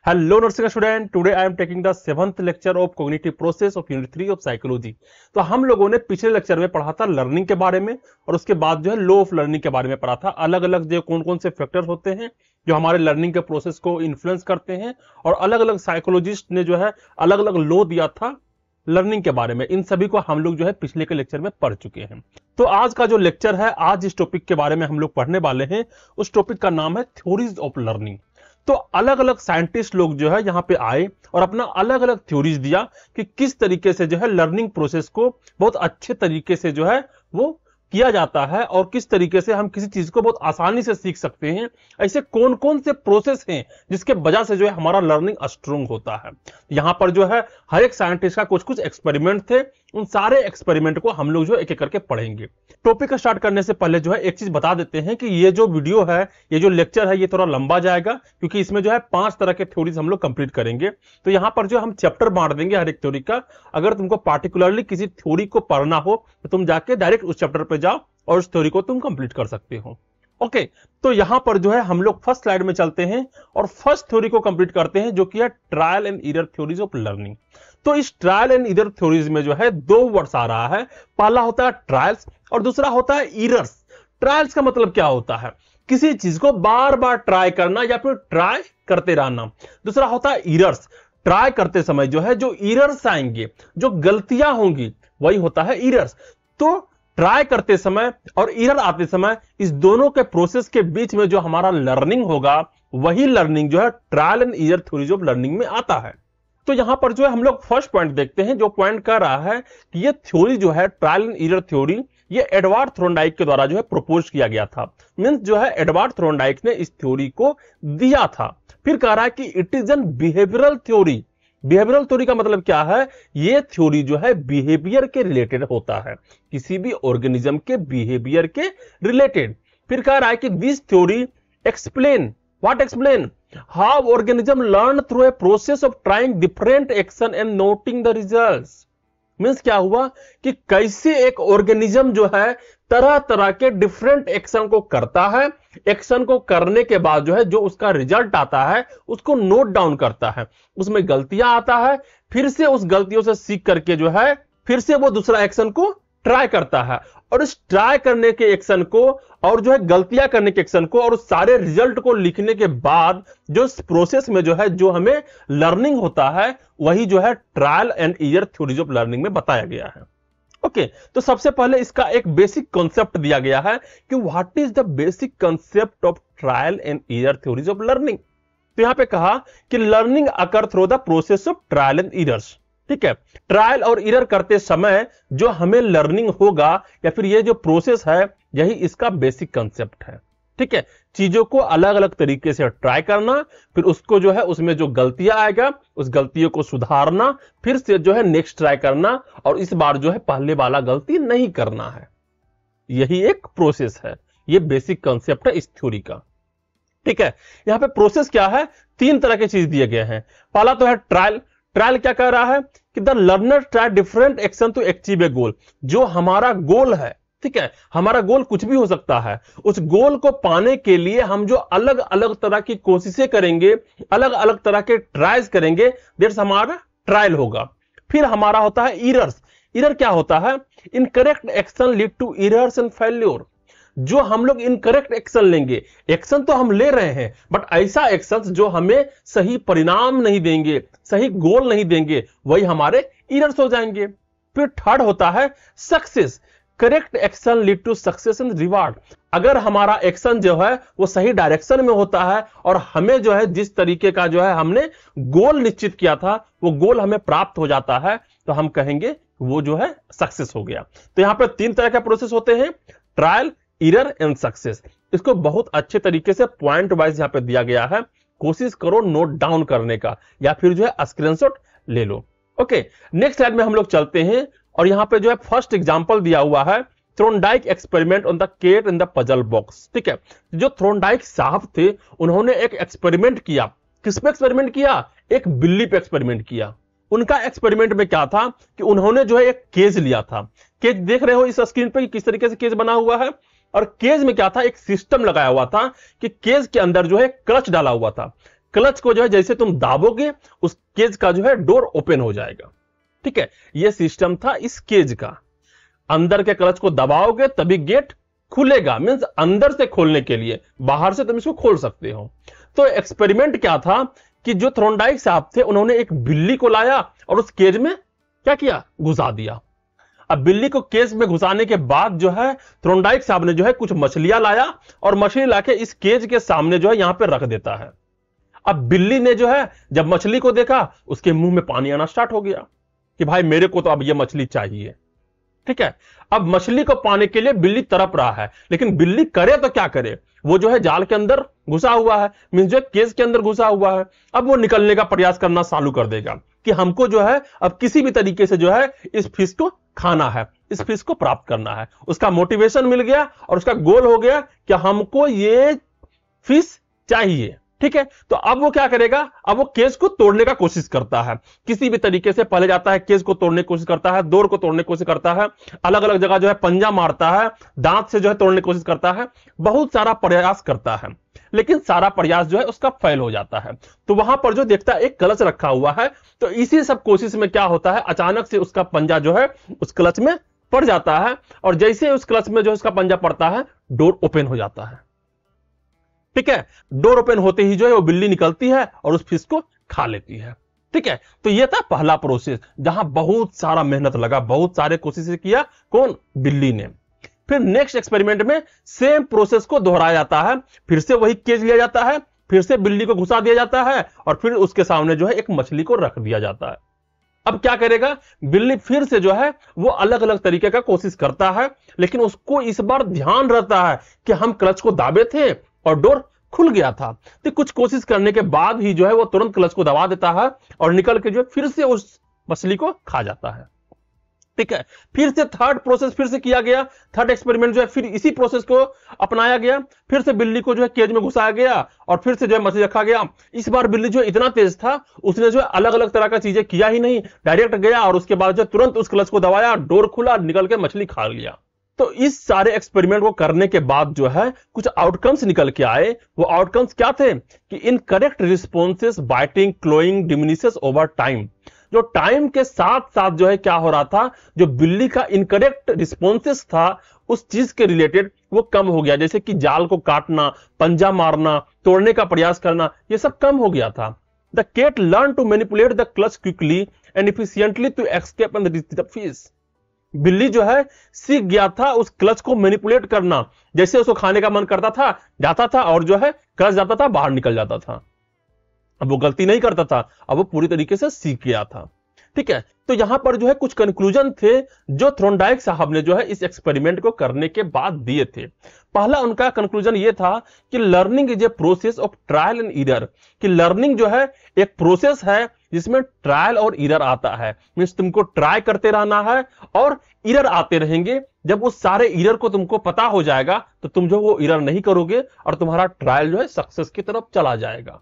Hello nursing student, today I am taking the 7th lecture of cognitive process of unit 3 of psychology. तो हम लोगों ने पिछले lecture में पढ़ा था लर्निंग के बारे में और उसके बाद जो है लॉ ऑफ लर्निंग के बारे में पढ़ा था। अलग अलग जो कौन कौन से फैक्टर होते हैं जो हमारे लर्निंग के प्रोसेस को इन्फ्लुएंस करते हैं, और अलग अलग साइकोलॉजिस्ट ने जो है अलग अलग लॉ दिया था लर्निंग के बारे में। इन सभी को हम लोग जो है पिछले के लेक्चर में पढ़ चुके हैं। तो आज का जो लेक्चर है, आज जिस टॉपिक के बारे में हम लोग पढ़ने वाले हैं उस टॉपिक का नाम है थ्योरीज ऑफ लर्निंग। तो अलग अलग साइंटिस्ट लोग जो है यहां पे आए और अपना अलग अलग थ्योरीज दिया कि किस तरीके से जो है लर्निंग प्रोसेस को बहुत अच्छे तरीके से जो है वो किया जाता है और किस तरीके से हम किसी चीज को बहुत आसानी से सीख सकते हैं। ऐसे कौन कौन से प्रोसेस हैं जिसके वजह से जो है हमारा लर्निंग स्ट्रांग होता है। यहां पर जो है हर एक साइंटिस्ट का कुछ कुछ एक्सपेरिमेंट थे, उन सारे एक्सपेरिमेंट को हम लोग जो एक एक करके पढ़ेंगे। टॉपिक स्टार्ट करने से पहले जो है एक चीज बता देते हैं कि ये जो वीडियो है, ये जो लेक्चर है, ये थोड़ा लंबा जाएगा क्योंकि इसमें जो है 5 तरह के थ्योरीज हम लोग कंप्लीट करेंगे। तो यहां पर जो हम चैप्टर बांट देंगे हर एक थ्योरी का। अगर तुमको पार्टिकुलरली किसी थ्योरी को पढ़ना हो तो तुम जाके डायरेक्ट उस चैप्टर पे जाओ और उस थ्योरी को तुम कंप्लीट कर सकते हो। ओके, तो यहां पर जो है हम लोग फर्स्ट स्लाइड में चलते हैं और फर्स्ट थ्योरी को कंप्लीट करते हैं जो कि है trial and error theories of learning. तो इस ट्रायल एंड एरर थ्योरीज में जो है 2 वर्ड्स आ रहा है। पहला होता है ट्रायल्स और दूसरा होता है एरर्स। ट्रायल्स का मतलब क्या होता है? किसी चीज को बार बार ट्राई करना या फिर ट्राई करते रहना। दूसरा होता है एरर्स। ट्राई करते समय जो है जो एरर्स आएंगे, जो गलतियां होंगी, वही होता है एरर्स। तो ट्राई करते समय और एरर आते समय इस दोनों के प्रोसेस के बीच में जो हमारा लर्निंग होगा, वही लर्निंग जो है trial and error theories of learning में आता है। तो यहां पर जो है हम लोग फर्स्ट पॉइंट देखते हैं। जो पॉइंट कह रहा है कि ये थ्योरी जो है ट्रायल एंड एरर थ्योरी, ये एडवर्ड थॉर्नडाइक के द्वारा जो है प्रपोज किया गया था। मींस जो है एडवर्ड थॉर्नडाइक ने इस थ्योरी को दिया था। फिर कह रहा है कि it is an behavioural theory. Behavioural theory का मतलब क्या है? ये थ्योरी जो है बिहेवियर के रिलेटेड होता है, किसी भी ऑर्गेनिज्म के बिहेवियर के रिलेटेड। फिर कह रहा है कि this theory explain, what explain, how organism learn through a process of trying different action and noting the results. Means क्या हुआ कि कैसे एक ऑर्गेनिज्म जो है तरह तरह के डिफरेंट एक्शन को करता है, एक्शन को करने के बाद जो है जो उसका रिजल्ट आता है उसको नोट डाउन करता है, उसमें गलतियां आता है, फिर से उस गलतियों से सीख करके जो है फिर से वो दूसरा एक्शन को ट्राई करता है, और इस ट्राई करने के एक्शन को और जो है गलतियां करने के एक्शन को और उस सारे रिजल्ट को लिखने के बाद जो इस प्रोसेस में जो है जो हमें लर्निंग होता है, वही जो है trial and error theories of learning में बताया गया है। ओके, तो सबसे पहले इसका एक बेसिक कॉन्सेप्ट दिया गया है कि what is the basic concept of trial and error theories of learning. तो यहां पे कहा कि learning occur through the process of trial and errors. ठीक है, ट्रायल और एरर करते समय जो हमें लर्निंग होगा या फिर ये जो प्रोसेस है, यही इसका बेसिक कंसेप्ट है। ठीक है, चीजों को अलग अलग तरीके से ट्राई करना, फिर उसको जो है उसमें जो गलतियां आएगा उस गलतियों को सुधारना, फिर से जो है नेक्स्ट ट्राई करना और इस बार जो है पहले वाला गलती नहीं करना है। यही एक प्रोसेस है, ये बेसिक कंसेप्ट है इस थ्योरी का। ठीक है, यहां पे प्रोसेस क्या है? 3 तरह के चीज दिए गए हैं। पहला तो है ट्रायल। ट्रायल क्या कह रहा है कि the learner try different action to achieve a goal. जो हमारा गोल है, ठीक है, हमारा गोल कुछ भी हो सकता है, उस गोल को पाने के लिए हम जो अलग अलग तरह की कोशिशें करेंगे, अलग अलग तरह के ट्राइज करेंगे, दैट्स हमारा ट्रायल होगा। फिर हमारा होता है एरर्स। एरर क्या होता है? Incorrect action lead to errors and failure. जो हम लोग इनकरेक्ट एक्शन लेंगे, एक्शन तो हम ले रहे हैं बट ऐसा एक्शन जो हमें सही परिणाम नहीं देंगे, सही गोल नहीं देंगे, वही हमारे एरर्स हो जाएंगे। फिर थर्ड होता है success. Correct action lead to success and reward. अगर हमारा एक्शन जो है वो सही डायरेक्शन में होता है और हमें जो है जिस तरीके का जो है हमने गोल निश्चित किया था वो गोल हमें प्राप्त हो जाता है, तो हम कहेंगे वो जो है सक्सेस हो गया। तो यहां पर 3 तरह के प्रोसेस होते हैं, ट्रायल, एरर एंड सक्सेस। इसको बहुत अच्छे तरीके से पॉइंट वाइज यहां पे दिया गया है। कोशिश करो नोट डाउन करने का या फिर जो है स्क्रीनशॉट ले लो। ओके, नेक्स्ट स्लाइड में हम लोग चलते हैं और यहां पे जो है फर्स्ट एग्जांपल दिया हुआ है Thorndike experiment on the cat in the puzzle box. ठीक है, जो थॉर्नडाइक साहब थे उन्होंने एक एक्सपेरिमेंट किया। किस पे एक्सपेरिमेंट किया? एक बिल्ली पे एक्सपेरिमेंट किया। उनका एक्सपेरिमेंट में क्या था कि उन्होंने जो है एक केज लिया था। केज देख रहे हो इस स्क्रीन पे किस तरीके से केज बना हुआ है, और केज में क्या था? एक सिस्टम लगाया हुआ था कि केज के अंदर जो है क्लच डाला हुआ था। क्लच को जो है जैसे तुम दाबोगे उस केज का जो है डोर ओपन हो जाएगा। ठीक है, यह सिस्टम था इस केज का। अंदर के क्लच को दबाओगे तभी गेट खुलेगा, मींस अंदर से खोलने के लिए, बाहर से तुम इसको खोल सकते हो। तो एक्सपेरिमेंट क्या था कि जो थ्रोनडाइक साहब थे उन्होंने एक बिल्ली को लाया और उस केज में क्या किया, घुसा दिया। अब बिल्ली को केज में घुसाने के बाद जो है थ्रोनडाइक साहब ने जो है कुछ मछलियां लाया और मछली लाके इस केज के सामने जो है यहां पे रख देता है। अब बिल्ली ने जो है जब मछली को देखा उसके मुंह में पानी आना स्टार्ट हो गया कि भाई मेरे को तो अब यह मछली चाहिए। ठीक है, अब मछली को पाने के लिए बिल्ली तड़प रहा है, लेकिन बिल्ली करे तो क्या करे, वो जो है जाल के अंदर घुसा हुआ है, मींस जो केज के अंदर घुसा हुआ है। अब वो निकलने का प्रयास करना चालू कर देगा कि हमको जो है अब किसी भी तरीके से जो है इस फिश को खाना है, इस फिश को प्राप्त करना है। उसका मोटिवेशन मिल गया और उसका गोल हो गया कि हमको ये फिश चाहिए। ठीक है, तो अब वो क्या करेगा, अब वो केज को तोड़ने का कोशिश करता है किसी भी तरीके से। पहले जाता है केज को तोड़ने की कोशिश करता है, डोर को तोड़ने की कोशिश करता है, अलग अलग जगह जो है पंजा मारता है, दांत से जो है तोड़ने की कोशिश करता है, बहुत सारा प्रयास करता है, लेकिन सारा प्रयास जो है उसका फेल हो जाता है। तो वहां पर जो देखता है एक क्लच रखा हुआ है, तो इसी सब कोशिश में क्या होता है, अचानक से उसका पंजा जो है उस क्लच में पड़ जाता है, और जैसे उस क्लच में जो उसका पंजा पड़ता है डोर ओपन हो जाता है। ठीक है, डोर ओपन होते ही जो है वो बिल्ली निकलती है और उस फिश को खा लेती है। ठीक है, तो ये था पहला प्रोसेस जहां बहुत सारा मेहनत लगा, बहुत सारे कोशिशें किया, कौन, बिल्ली ने। फिर नेक्स्ट एक्सपेरिमेंट में सेम प्रोसेस को दोहराया जाता है, फिर से वही केज लिया जाता है, फिर से बिल्ली को घुसा दिया जाता है और फिर उसके सामने जो है एक मछली को रख दिया जाता है। अब क्या करेगा, बिल्ली फिर से जो है वो अलग अलग तरीके का कोशिश करता है, लेकिन उसको इस बार ध्यान रहता है कि हम क्लच को दाबे थे और डोर खुल गया था। तो कुछ कोशिश करने के बाद ही जो है वो तुरंत क्लच को दबा देता है और निकल के जो है फिर से उस मछली को खा जाता है। ठीक है, फिर से थर्ड प्रोसेस फिर से किया गया, थर्ड एक्सपेरिमेंट जो है फिर इसी प्रोसेस को अपनाया गया। फिर से बिल्ली को जो है केज में घुसाया गया और फिर से जो है मछली रखा गया। इस बार बिल्ली जो इतना तेज था उसने जो है अलग अलग तरह का चीजें किया ही नहीं, डायरेक्ट गया और उसके बाद जो तुरंत उस क्लच को दबाया, डोर खुला, निकल के मछली खा लिया। तो इस सारे एक्सपेरिमेंट को करने के बाद जो है कुछ आउटकम्स निकल के आए। वो आउटकम्स क्या थे कि incorrect responses biting clawing diminishes over time. जो टाइम के साथ साथ जो है क्या हो रहा था, जो बिल्ली का इनकरेक्ट रिस्पॉन्सेस था उस चीज के रिलेटेड वो कम हो गया, जैसे कि जाल को काटना, पंजा मारना, तोड़ने का प्रयास करना, ये सब कम हो गया था। The cat learn to manipulate the clutch quickly and efficiently to escape and reach the fish. बिल्ली जो है सीख गया था उस क्लच को मैनिपुलेट करना, जैसे उसको खाने का मन करता था जाता था और जो है क्लच जाता था बाहर निकल जाता था। अब वो गलती नहीं करता था, अब वो पूरी तरीके से सीख गया था। ठीक है, तो यहां पर जो है कुछ कंक्लूजन थे जो थ्रोनडाइक साहब ने जो है इस एक्सपेरिमेंट को करने के बाद दिए थे। पहला उनका कंक्लूजन ये था कि learning is a process of trial and error, कि लर्निंग जो है एक प्रोसेस है जिसमें ट्रायल और एरर आता है। मींस तुमको ट्राई करते रहना है और एरर आते रहेंगे। जब उस सारे एरर को तुमको पता हो जाएगा तो तुम जो वो एरर नहीं करोगे और तुम्हारा ट्रायल जो है सक्सेस की तरफ चला जाएगा।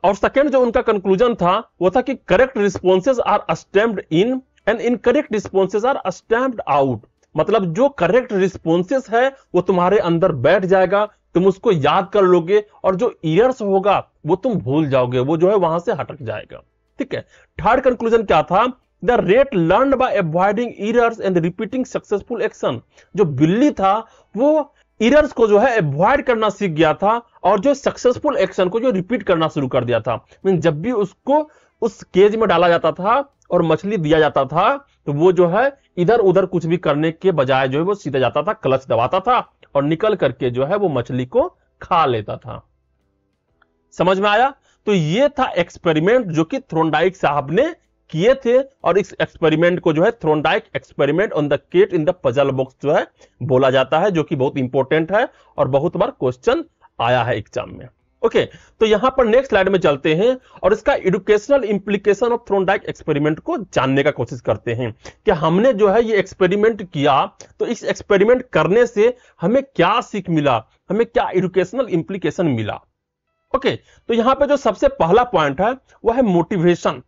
और सेकंड जो उनका कंक्लूजन था वो था कि correct responses are stamped in and incorrect responses are stamped out. मतलब जो करेक्ट रिस्पॉन्सेज है वो तुम्हारे अंदर बैठ जाएगा, तुम उसको याद कर लोगे, और जो एरर्स होगा वो तुम भूल जाओगे, वो जो है वहां से हटक जाएगा। ठीक है, थर्ड कंक्लूजन क्या था, the rate learn by avoiding errors and repeating successful action. जो बिल्ली था वो एरर्स को जो है अवॉइड करना सीख गया था और जो सक्सेसफुल एक्शन को जो रिपीट करना शुरू कर दिया था। मीन जब भी उसको उस केज में डाला जाता था और मछली दिया जाता था तो वो जो है इधर उधर कुछ भी करने के बजाय जो है वो सीधा जाता था, क्लच दबाता था और निकल करके जो है वो मछली को खा लेता था। समझ में आया? तो ये था एक्सपेरिमेंट जो कि थ्रोनडाइक साहब ने किए थे, और इस एक्सपेरिमेंट को जो है Thorndike experiment on the cat in the puzzle box जो है बोला जाता है, जो कि बहुत इंपॉर्टेंट है और बहुत बार क्वेश्चन आया है एग्जाम में। ओके, तो यहां पर नेक्स्ट स्लाइड में चलते हैं और इसका एजुकेशनल इंप्लीकेशन ऑफ थ्रोनडाइक एक्सपेरिमेंट को जानने का कोशिश करते हैं कि हमने जो है ये एक्सपेरिमेंट किया तो इस एक्सपेरिमेंट करने से हमें क्या सीख मिला, हमें क्या एजुकेशनल इंप्लीकेशन मिला। ओके, तो यहां पे जो सबसे पहला पॉइंट है वह है मोटिवेशन।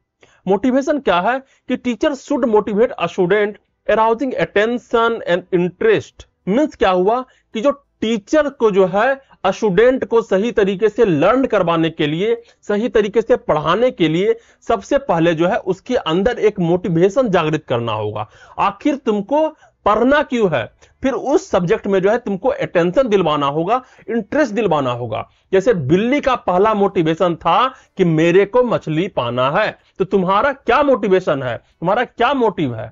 मोटिवेशन क्या है कि teacher should motivate a student arousing attention and interest. Means क्या हुआ कि जो टीचर को जो है स्टूडेंट को सही तरीके से लर्न करवाने के लिए, सही तरीके से पढ़ाने के लिए सबसे पहले जो है उसके अंदर एक मोटिवेशन जागृत करना होगा। आखिर तुमको पढ़ना क्यों है, फिर उस सब्जेक्ट में जो है तुमको अटेंशन दिलवाना होगा, इंटरेस्ट दिलवाना होगा। जैसे बिल्ली का पहला मोटिवेशन था कि मेरे को मछली पाना है, तो तुम्हारा क्या मोटिवेशन है, तुम्हारा क्या मोटिव है?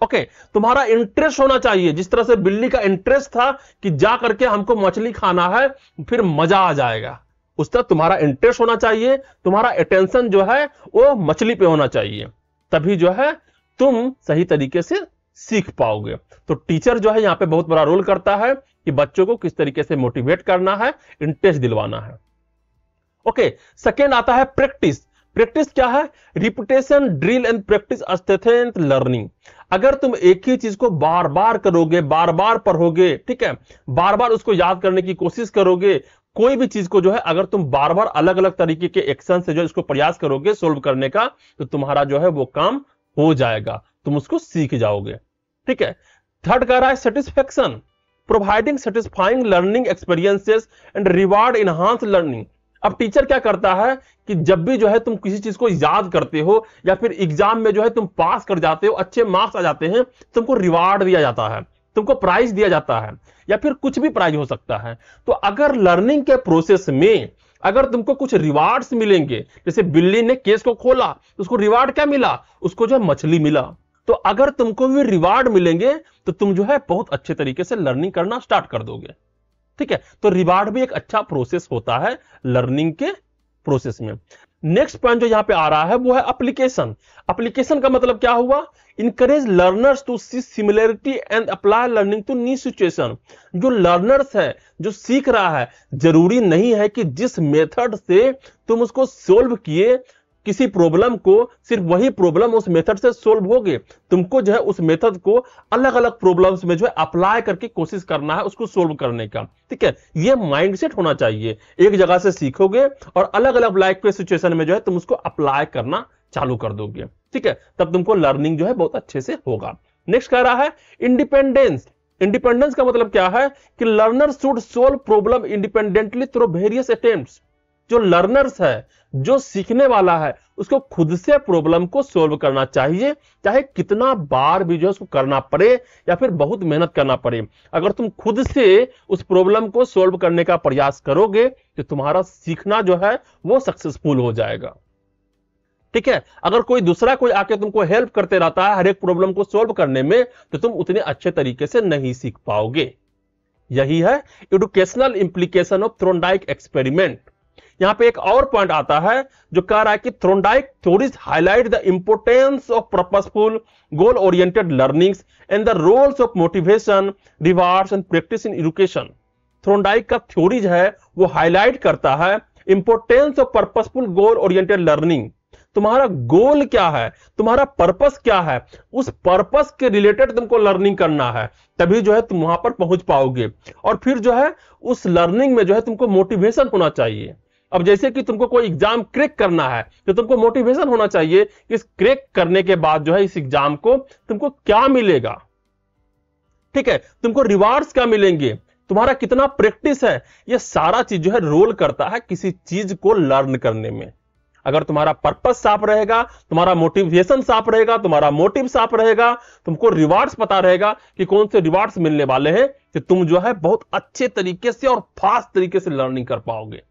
ओके, तुम्हारा इंटरेस्ट होना चाहिए। जिस तरह से बिल्ली का इंटरेस्ट था कि जा करके हमको मछली खाना है, फिर मजा आ जाएगा, उस तरह तुम्हारा इंटरेस्ट होना चाहिए, तुम्हारा अटेंशन जो है वो मछली पे होना चाहिए, तभी जो है तुम सही तरीके से सीख पाओगे। तो टीचर जो है यहां पे बहुत बड़ा रोल करता है कि बच्चों को किस तरीके से मोटिवेट करना है, इंटरेस्ट दिलवाना है। ओके, सेकेंड आता है प्रैक्टिस। प्रैक्टिस क्या है? Repetition, drill and practice strength learning. अगर तुम एक ही चीज को बार बार करोगे, बार बार पढ़ोगे, ठीक है, बार बार उसको याद करने की कोशिश करोगे, कोई भी चीज को जो है अगर तुम बार बार अलग अलग तरीके के एक्शन से जो इसको प्रयास करोगे सोल्व करने का, तो तुम्हारा जो है वो काम हो जाएगा, तुम उसको सीख जाओगे। ठीक है, थर्ड कह रहा है satisfaction, providing satisfying learning experiences and reward enhance learning. अब टीचर क्या करता है कि जब भी जो है तुम किसी चीज को याद करते हो या फिर एग्जाम में जो है तुम पास कर जाते हो, अच्छे मार्क्स आ जाते हैं, तुमको रिवार्ड दिया जाता है, तुमको प्राइज दिया जाता है, या फिर कुछ भी प्राइज हो सकता है। तो अगर लर्निंग के प्रोसेस में अगर तुमको कुछ रिवार्ड्स मिलेंगे, जैसे बिल्ली ने केस को खोला तो उसको रिवार्ड क्या मिला? उसको जो है मछली मिला। तो अगर तुमको भी रिवार्ड मिलेंगे तो तुम जो है बहुत अच्छे तरीके से लर्निंग करना स्टार्ट कर दोगे। ठीक है, तो रिवार्ड भी एक अच्छा प्रोसेस होता है लर्निंग के प्रोसेस में। नेक्स्ट पॉइंट जो यहां पे आ रहा है वो है एप्लीकेशन। एप्लीकेशन का मतलब क्या हुआ? Encourage learners to see similarity and apply learning to new situation. जो लर्नर्स है, जो सीख रहा है, जरूरी नहीं है कि जिस मेथड से तुम उसको सोल्व किए किसी प्रॉब्लम को, सिर्फ वही प्रॉब्लम उस मेथड से सोल्व होगे। तुमको जो है उस मेथड को अलग अलग प्रॉब्लम्स में जो है अप्लाई करके कोशिश करना है उसको सोल्व करने का। ठीक है, ये माइंडसेट होना चाहिए। एक जगह से सीखोगे और अलग अलग लाइफ के सिचुएशन में जो है तुम उसको अप्लाई करना चालू कर दोगे। ठीक है, तब तुमको लर्निंग जो है बहुत अच्छे से होगा। नेक्स्ट कह रहा है इंडिपेंडेंस। इंडिपेंडेंस का मतलब क्या है कि learner should solve problem independently through various attempts. जो लर्नर्स है, जो सीखने वाला है, उसको खुद से प्रॉब्लम को सोल्व करना चाहिए, चाहे कितना बार भी जो है उसको करना पड़े या फिर बहुत मेहनत करना पड़े। अगर तुम खुद से उस प्रॉब्लम को सोल्व करने का प्रयास करोगे तो तुम्हारा सीखना जो है वो सक्सेसफुल हो जाएगा। ठीक है, अगर कोई दूसरा कोई आके तुमको हेल्प करते रहता है हर एक प्रॉब्लम को सोल्व करने में, तो तुम उतने अच्छे तरीके से नहीं सीख पाओगे। यही है एजुकेशनल इंप्लीकेशन ऑफ थ्रोनडाइक एक्सपेरिमेंट। यहां पे एक और पॉइंट आता है जो कह रहा है कि Thorndike theories highlight the importance of purposeful goal oriented learnings and the roles of motivation, rewards and practice in education. Thorndike का थ्योरीज है वो हाईलाइट करता है importance of purposeful goal oriented learning. तुम्हारा गोल क्या है, तुम्हारा पर्पस क्या है, उस पर्पस के रिलेटेड तुमको लर्निंग करना है, तभी जो है तुम वहां पर पहुंच पाओगे। और फिर जो है उस लर्निंग में जो है तुमको मोटिवेशन होना चाहिए। अब जैसे कि तुमको कोई एग्जाम क्रैक करना है तो तुमको मोटिवेशन होना चाहिए कि इस क्रैक करने के बाद जो है इस एग्जाम को तुमको क्या मिलेगा। ठीक है, तुमको रिवार्ड्स क्या मिलेंगे, तुम्हारा कितना प्रैक्टिस है, ये सारा चीज जो है रोल करता है किसी चीज को लर्न करने में। अगर तुम्हारा पर्पस साफ रहेगा, तुम्हारा मोटिवेशन साफ रहेगा, तुम्हारा मोटिव साफ रहेगा, तुमको रिवार्ड्स पता रहेगा कि कौन से रिवार्ड्स मिलने वाले हैं, कि तुम जो है बहुत अच्छे तरीके से और फास्ट तरीके से लर्निंग कर पाओगे।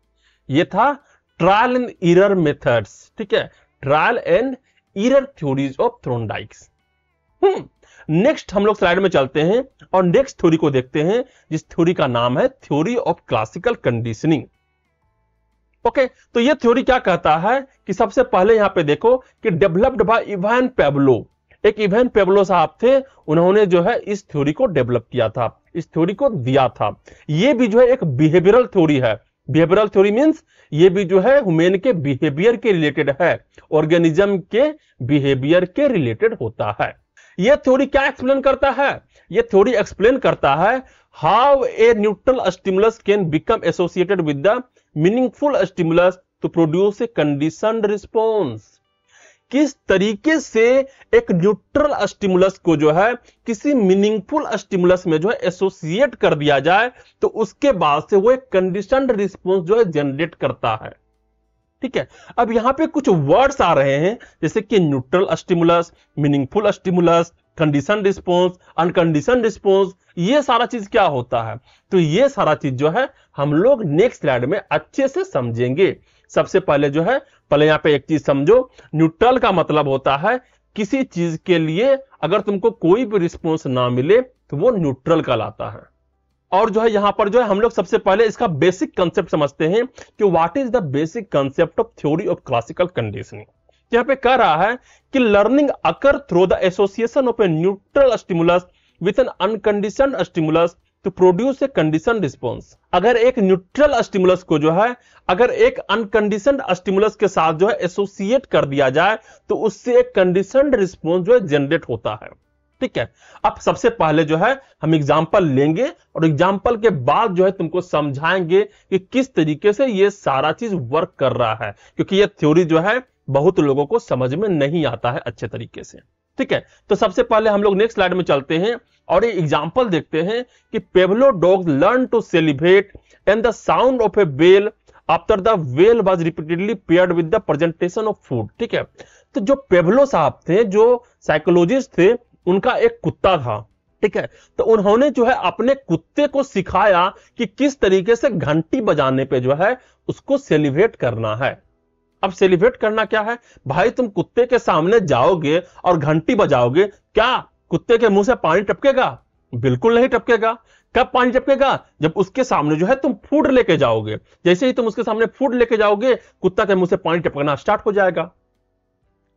ये था ट्रायल एंड एरर मेथड्स। ठीक है, trial and error theories of Thorndike's. Next हम लोग स्लाइड में चलते हैं और नेक्स्ट थ्योरी को देखते हैं, जिस थ्योरी का नाम है theory of classical conditioning. Okay, तो ये थ्योरी क्या कहता है कि सबसे पहले यहां पे देखो कि डेवलप्ड बाय इवान पेब्लो। एक इवान पेब्लो साहब थे, उन्होंने जो है इस थ्योरी को डेवलप किया था, इस थ्योरी को दिया था। ये भी जो है एक बिहेवियरल थ्योरी है। बिहेवियरल थ्योरी मींस ये भी जो है ह्यूमन के बिहेवियर के रिलेटेड है, ऑर्गेनिज्म के बिहेवियर के रिलेटेड होता है। यह थ्योरी क्या एक्सप्लेन करता है? यह थ्योरी एक्सप्लेन करता है how a neutral stimulus can become associated with the meaningful stimulus to produce a conditioned response. किस तरीके से एक न्यूट्रल स्टिमुलस को जो है किसी मीनिंगफुल स्टिमुलस में जो है एसोसिएट कर दिया जाए, तो उसके बाद से वो एक कंडीशनड रिस्पॉन्स जो है जनरेट करता है। ठीक है, अब यहां पे कुछ वर्ड्स आ रहे हैं जैसे कि neutral stimulus, meaningful stimulus, condition response, uncondition response, ये सारा चीज क्या होता है? तो ये सारा चीज जो है हम लोग नेक्स्ट स्लाइड में अच्छे से समझेंगे। सबसे पहले जो है, पहले यहां पे एक चीज समझो, न्यूट्रल का मतलब होता है किसी चीज के लिए अगर तुमको कोई भी रिस्पॉन्स ना मिले तो वो न्यूट्रल कहलाता है। और जो है यहां पर जो है हम लोग सबसे पहले इसका बेसिक कंसेप्ट समझते हैं कि what is the basic concept of theory of classical conditioning. यहां पे कह रहा है कि learning occur through the association of a neutral stimulus with an unconditioned stimulus to produce a condition response. अगर एक न्यूट्रल स्टिमुलस को जो है अगर एक अनकंडीशनड स्टिमुलस के साथ जो है एसोसिएट कर दिया जाए तो उससे एक कंडीशनड रिस्पॉन्स जो है जनरेट होता है। ठीक है, अब सबसे पहले जो है हम एग्जांपल लेंगे और एग्जांपल के बाद जो है तुमको समझाएंगे कि किस तरीके से ये सारा चीज वर्क कर रहा है, क्योंकि ये थ्योरी जो है बहुत लोगों को समझ में नहीं आता है अच्छे तरीके से। ठीक है, तो सबसे पहले हम लोग नेक्स्ट स्लाइड में चलते हैं और ये एग्जांपल देखते हैं कि Pavlov dogs learn to celebrate and the sound of a bell after the bell was repeatedly paired with the presentation of food. ठीक है, तो जो पेवलो साहब थे, जो साइकोलॉजिस्ट थे, उनका एक कुत्ता था। ठीक है, तो उन्होंने जो है अपने कुत्ते को सिखाया कि किस तरीके से घंटी बजाने पे जो है उसको सेलिब्रेट करना है। अब सेलिब्रेट करना क्या है भाई? तुम कुत्ते के सामने जाओगे और घंटी बजाओगे, क्या कुत्ते के मुंह से पानी टपकेगा? बिल्कुल नहीं टपकेगा। कब पानी टपकेगा? जब उसके सामने जो है तुम फूड लेके जाओगे। जैसे ही तुम उसके सामने फूड लेके जाओगे, कुत्ता के मुंह से पानी टपकना स्टार्ट हो जाएगा।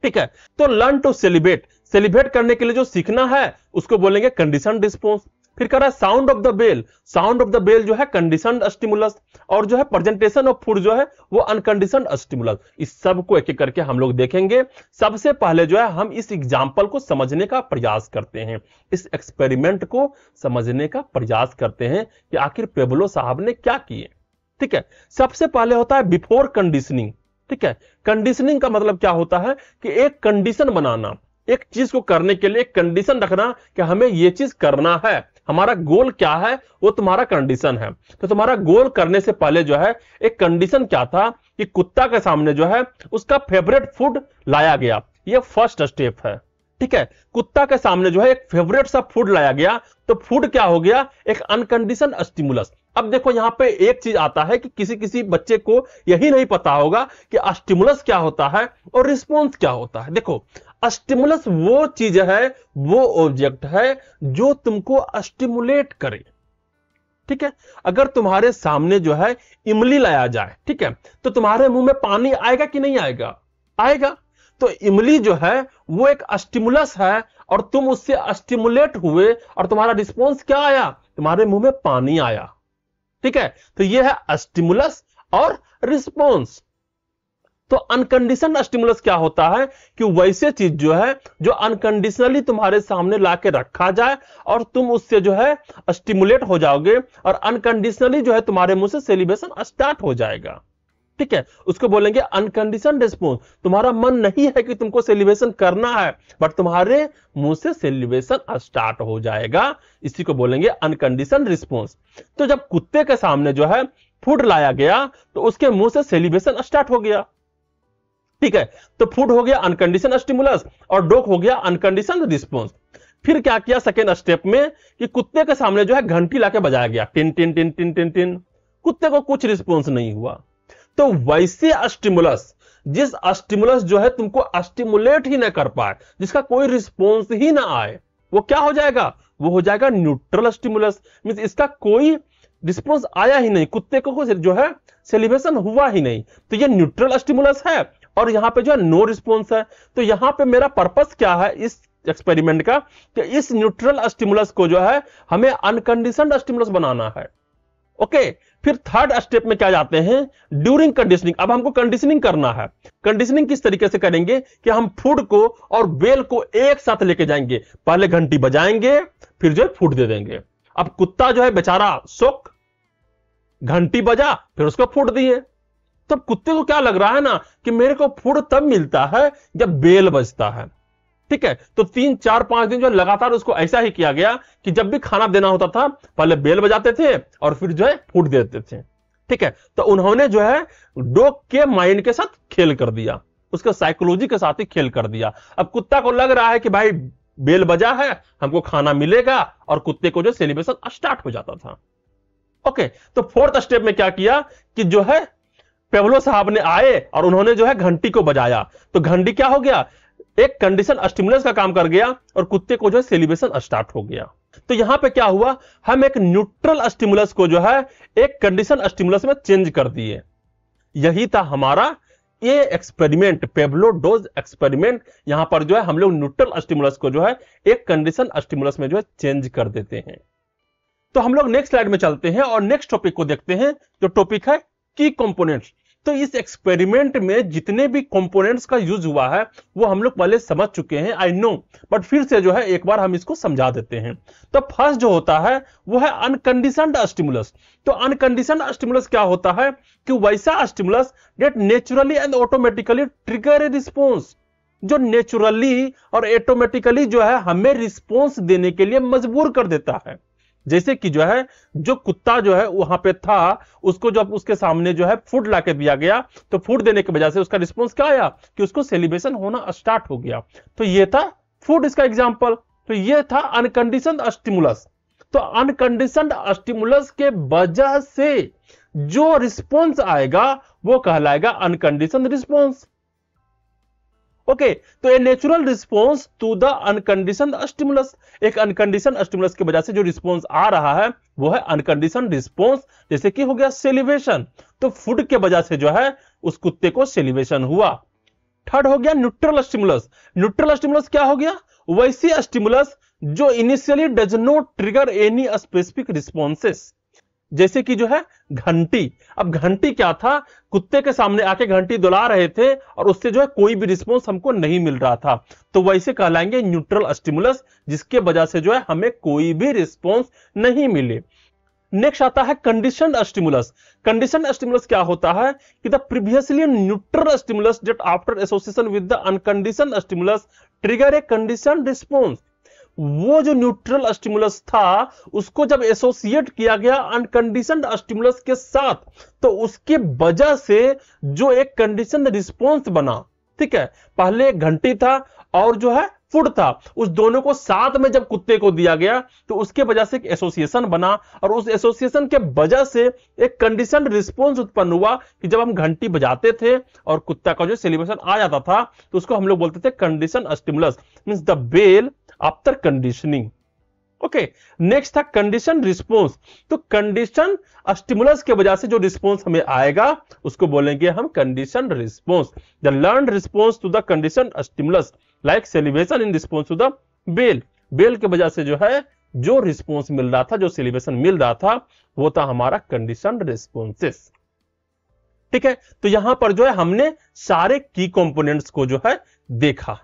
ठीक है, तो लर्न टू सेलिब्रेट, सेलिब्रेट करने के लिए जो सीखना है उसको बोलेंगे कंडीशन रिस्पॉन्स। फिर कह रहा है sound of the bell, sound of the bell जो है कंडीशन स्टिमुलस, और जो है प्रेजेंटेशन ऑफ फूड जो है वो अनकंडीशन स्टिमुलस। इस सब को एक एक करके हम लोग देखेंगे। सबसे पहले जो है हम इस एग्जाम्पल को समझने का प्रयास करते हैं, इस एक्सपेरिमेंट को समझने का प्रयास करते हैं कि आखिर पेवलो साहब ने क्या किए। ठीक है, सबसे पहले होता है बिफोर कंडीशनिंग। ठीक है, कंडीशनिंग का मतलब क्या होता है कि एक कंडीशन बनाना, एक चीज को करने के लिए एक कंडीशन रखना कि हमें यह चीज करना है, हमारा गोल क्या है, वो तुम्हारा कंडीशन है। तो तुम्हारा गोल करने से पहले जो है एक कंडीशन क्या था कि कुत्ता के सामने जो है उसका फेवरेट फूड लाया गया, ये फर्स्ट स्टेप है। ठीक है, कुत्ता के सामने जो है एक फेवरेट सा फूड लाया गया, तो फूड क्या हो गया? एक अनकंडीशन स्टिमुलस। अब देखो यहां पे एक चीज आता है कि किसी किसी बच्चे को यही नहीं पता होगा कि स्टिमुलस क्या होता है और रिस्पॉन्स क्या होता है। देखो, स्टिमुलस वो चीज है, वो ऑब्जेक्ट है जो तुमको स्टिमुलेट करे। ठीक है, अगर तुम्हारे सामने जो है इमली लाया जाए, ठीक है, तो तुम्हारे मुंह में पानी आएगा कि नहीं आएगा? आएगा। तो इमली जो है वो एक स्टिमुलस है और तुम उससे स्टिमुलेट हुए और तुम्हारा रिस्पॉन्स क्या आया? तुम्हारे मुंह में पानी आया। ठीक है, तो ये है स्टिमुलस और रिस्पॉन्स। तो अनकंडीशनल स्टिमुलस क्या होता है कि वैसे चीज जो है जो अनकंडीशनली तुम्हारे सामने लाके रखा जाए और तुम उससे जो है स्टिमुलेट हो जाओगे और अनकंडीशनली जो है तुम्हारे मुंह से सेलिब्रेशन स्टार्ट हो जाएगा। ठीक है, उसको बोलेंगे अनकंडीशनल रिस्पॉन्स। तुम्हारा मन नहीं है कि तुमको सेलिब्रेशन करना है, बट तुम्हारे मुंह से सेलिब्रेशन स्टार्ट हो जाएगा, इसी को बोलेंगे अनकंडीशनल रिस्पॉन्स। तो जब कुत्ते के सामने जो है फूड लाया गया तो उसके मुंह से सेलिब्रेशन स्टार्ट हो गया। ठीक है, तो फूड हो गया अनकंडीशनल स्टिमुलस और डॉग हो गया अनकंडीशनल रिस्पॉन्स। फिर क्या किया सेकेंड स्टेप में कि कुत्ते के सामने जो है घंटी लाके बजाया गया, tin tin tin tin tin tin. कुत्ते को कुछ रिस्पॉन्स नहीं हुआ। तो वैसे स्टिमुलस, जिस स्टिमुलस जो है तुमको स्टिमुलेट ही ना कर पाए, जिसका कोई रिस्पॉन्स ही ना आए, वो क्या हो जाएगा? वो हो जाएगा न्यूट्रल स्टिमुलस। मींस इसका कोई रिस्पॉन्स आया ही नहीं, कुत्ते को जो है सेलिब्रेशन हुआ ही नहीं, तो ये न्यूट्रल स्टिमुलस है और यहां पे जो है नो रिस्पॉन्स है। तो यहां पे मेरा पर्पस क्या है इस एक्सपेरिमेंट का कि इस न्यूट्रल स्टिमुलस को जो है हमें अनकंडीशनड स्टिमुलस बनाना है। ओके, फिर थर्ड स्टेप में क्या जाते हैं? During conditioning. अब हमको कंडीशनिंग करना है। कंडीशनिंग किस तरीके से करेंगे कि हम फूड को और बेल को एक साथ लेके जाएंगे, पहले घंटी बजाएंगे फिर जो है फूड दे देंगे। अब कुत्ता जो है बेचारा शौक, घंटी बजा फिर उसको फूड दिए। तो अब कुत्ते को क्या लग रहा है ना कि मेरे को फूड तब मिलता है जब बेल बजता है। ठीक है, तो 3 4 5 दिन जो लगातार उसको ऐसा ही किया गया कि जब भी खाना देना होता था पहले बेल बजाते थे और फिर जो है फूड देते थे। ठीक है, तो उन्होंने जो है डॉग के माइंड के साथ खेल कर दिया, उसके साइकोलॉजी के साथ ही खेल कर दिया। अब कुत्ता को लग रहा है कि भाई बेल बजा है, हमको खाना मिलेगा, और कुत्ते को जो सेलिब्रेशन स्टार्ट हो जाता था। ओके, तो फोर्थ स्टेप में क्या किया कि जो है पेवलो साहब ने आए और उन्होंने जो है घंटी को बजाया, तो घंटी क्या हो गया, एक कंडीशन स्टिमुलस का काम कर गया और कुत्ते को जो है सेलिब्रेशन स्टार्ट हो गया। तो यहां पे क्या हुआ, हम एक न्यूट्रल स्टिमुलस को जो है एक कंडीशन स्टिमुलस में चेंज कर दिए। यही था हमारा ये एक्सपेरिमेंट, पेवलो डोज एक्सपेरिमेंट। यहां पर जो है हम लोग न्यूट्रल स्टिमुलस को जो है एक कंडीशन स्टिमुलस में जो है चेंज कर देते हैं। तो हम लोग नेक्स्ट स्लाइड में चलते हैं और नेक्स्ट टॉपिक को देखते हैं, जो टॉपिक है की कंपोनेंट्स। तो इस एक्सपेरिमेंट में जितने भी कंपोनेंट्स का यूज हुआ है वो हम लोग पहले समझ चुके हैं, आई नो, बट फिर से जो है एक बार हम इसको समझा देते हैं। तो फर्स्ट जो होता है वो है अनकंडीशनड स्टिमुलस। तो अनकंडीशनड स्टिमुलस क्या होता है कि वैसा stimulus that naturally and automatically trigger a response, जो नेचुरली और ऑटोमेटिकली जो है हमें रिस्पॉन्स देने के लिए मजबूर कर देता है। जैसे कि जो है जो कुत्ता जो है वहां पे था, उसको जब उसके सामने जो है फूड लाके दिया गया, तो फूड देने की वजह से उसका रिस्पॉन्स क्या आया कि उसको सेलिब्रेशन होना स्टार्ट हो गया। तो ये था फूड इसका एग्जांपल। तो ये था अनकंडीशनड स्टिमुलस। तो अनकंडीशनड स्टिमुलस के वजह से जो रिस्पॉन्स आएगा वो कहलाएगा अनकंडीशनड रिस्पॉन्स। ओके, तो a natural response to the unconditioned stimulus, एक अनकंडीशनड स्टिमुलस की वजह से जो रिस्पॉन्स आ रहा है वो है अनकंडीशनड रिस्पॉन्स। जैसे कि हो गया सेलिब्रेशन, तो फूड के वजह से जो है उस कुत्ते को सेलिब्रेशन हुआ। थर्ड हो गया न्यूट्रल स्टिमुलस। न्यूट्रल स्टिमुलस क्या हो गया, वैसी स्टिमुलस जो initially does not trigger any specific responses. जैसे कि जो है घंटी। अब घंटी क्या था, कुत्ते के सामने आके घंटी दुला रहे थे और उससे जो है कोई भी रिस्पॉन्स हमको नहीं मिल रहा था, तो वैसे कहलाएंगे न्यूट्रल स्टिमुलस, जिसके वजह से जो है हमें कोई भी रिस्पॉन्स नहीं मिले। नेक्स्ट आता है कंडीशनड स्टिमुलस। कंडीशनड स्टिमुलस क्या होता है कि the previously neutral stimulus that after association with the unconditioned stimulus trigger A conditioned response. वो जो न्यूट्रल स्टिमुलस था उसको जब एसोसिएट किया गया अनकंडीशनड स्टिमुलस के साथ, तो उसके वजह से जो एक कंडीशनड रिस्पॉन्स बना। ठीक है, पहले एक घंटी था और जो है फूड था, उस दोनों को साथ में जब कुत्ते को दिया गया तो उसके वजह से एक एसोसिएशन बना, और उस एसोसिएशन के वजह से एक कंडीशनड रिस्पॉन्स उत्पन्न हुआ कि जब हम घंटी बजाते थे और कुत्ता का जो सेलिब्रेशन आ जाता था तो उसको हम लोग बोलते थे condition stimulus, means the bell after conditioning. Okay, next था कंडीशन रिस्पॉन्स। तो कंडीशन स्टिमुलस के वजह से जो रिस्पॉन्स हमें आएगा उसको बोलेंगे हम condition response. The learn response to the condition stimulus like celebration in response to the bell. Bell के वजह से जो है जो रिस्पॉन्स मिल रहा था, जो सेलिब्रेशन मिल रहा था, वो था हमारा कंडीशन रिस्पॉन्सेस। ठीक है, तो यहां पर जो है हमने सारे की कंपोनेंट्स को जो है देखा।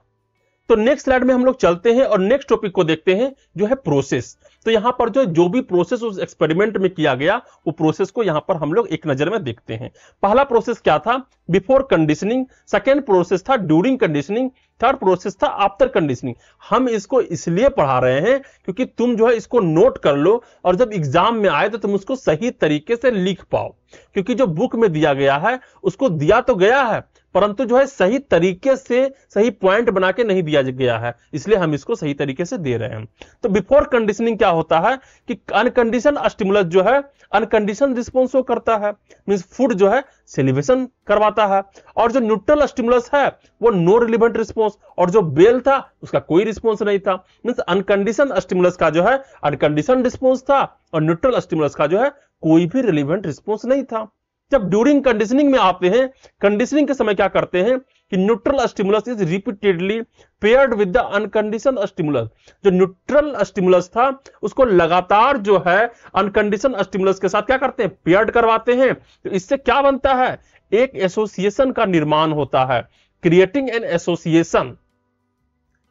तो नेक्स्ट स्लाइड में हम लोग चलते हैं और नेक्स्ट टॉपिक को देखते हैं जो है प्रोसेस। तो यहां पर जो भी प्रोसेस उस एक्सपेरिमेंट में किया गया वो प्रोसेस को यहां पर हम लोग एक नजर में देखते हैं। पहला प्रोसेस क्या था, बिफोर कंडीशनिंग। सेकेंड प्रोसेस था ड्यूरिंग कंडीशनिंग। थर्ड प्रोसेस था आफ्टर कंडीशनिंग। हम इसको इसलिए पढ़ा रहे हैं क्योंकि तुम जो है इसको नोट कर लो और जब एग्जाम में आए तो तुम उसको सही तरीके से लिख पाओ, क्योंकि जो बुक में दिया गया है उसको दिया तो गया है परंतु जो है सही तरीके से सही पॉइंट बना के नहीं दिया गया है, इसलिए हम इसको सही तरीके से दे रहे हैं। तो बिफोर कंडीशनिंग क्या होता है कि अनकंडीशन स्टिमुलस जो है अनकंडीशन रिस्पॉन्स वो करता है, मींस फूड जो है सेलिब्रेशन करवाता है, और जो न्यूट्रल स्टिमुलस है वो नो रिलेवेंट रिस्पॉन्स, और जो बेल था उसका कोई रिस्पॉन्स नहीं था। मींस अनकंडीशन स्टिमुलस का जो है अनकंडीशन रिस्पॉन्स था और न्यूट्रल स्टिमुलस का जो है कोई भी रिलेवेंट रिस्पॉन्स नहीं था। जब ड्यूरिंग कंडीशनिंग में आते हैं, कंडीशनिंग के समय क्या करते हैं कि neutral stimulus is repeatedly paired with the uncondition stimulus. जो न्यूट्रल स्टिमुलस था उसको लगातार जो है अनकंडीशन स्टिमुलस के साथ क्या करते हैं, पेयर्ड करवाते हैं। तो इससे क्या बनता है, एक एसोसिएशन का निर्माण होता है, क्रिएटिंग एन एसोसिएशन।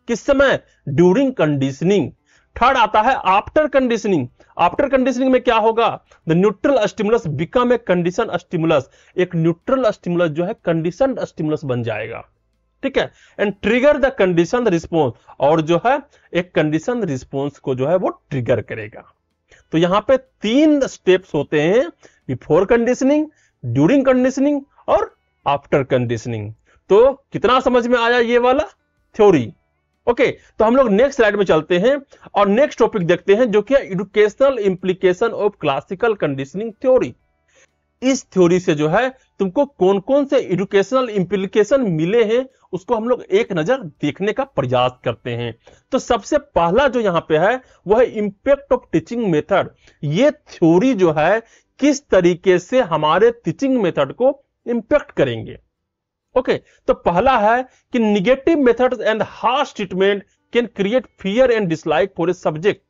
किस समय, ड्यूरिंग कंडीशनिंग। थर्ड आता है आफ्टर कंडीशनिंग। आफ्टर कंडीशनिंग में क्या होगा, the neutral stimulus become a condition stimulus, एक न्यूट्रल स्टिमुलस जो है कंडीशन स्टिमुलस बन जाएगा, ठीक है, and trigger the condition response, और जो है एक कंडीशन रिस्पॉन्स को जो है वो ट्रिगर करेगा। तो यहां पे 3 स्टेप्स होते हैं, बिफोर कंडीशनिंग, ड्यूरिंग कंडीशनिंग और आफ्टर कंडीशनिंग। तो कितना समझ में आया ये वाला थ्योरी? ओके, तो हम लोग नेक्स्ट स्लाइड में चलते हैं और नेक्स्ट टॉपिक देखते हैं जो कि educational implication of classical conditioning theory. इस थ्योरी से जो है तुमको कौन कौन से एजुकेशनल इंप्लीकेशन मिले हैं उसको हम लोग एक नजर देखने का प्रयास करते हैं। तो सबसे पहला जो यहां पे है वह है इंपैक्ट ऑफ टीचिंग मेथड। ये थ्योरी जो है किस तरीके से हमारे टीचिंग मेथड को इंपैक्ट करेंगे। ओके, तो पहला है कि negative methods and harsh treatment can create fear and dislike for a subject.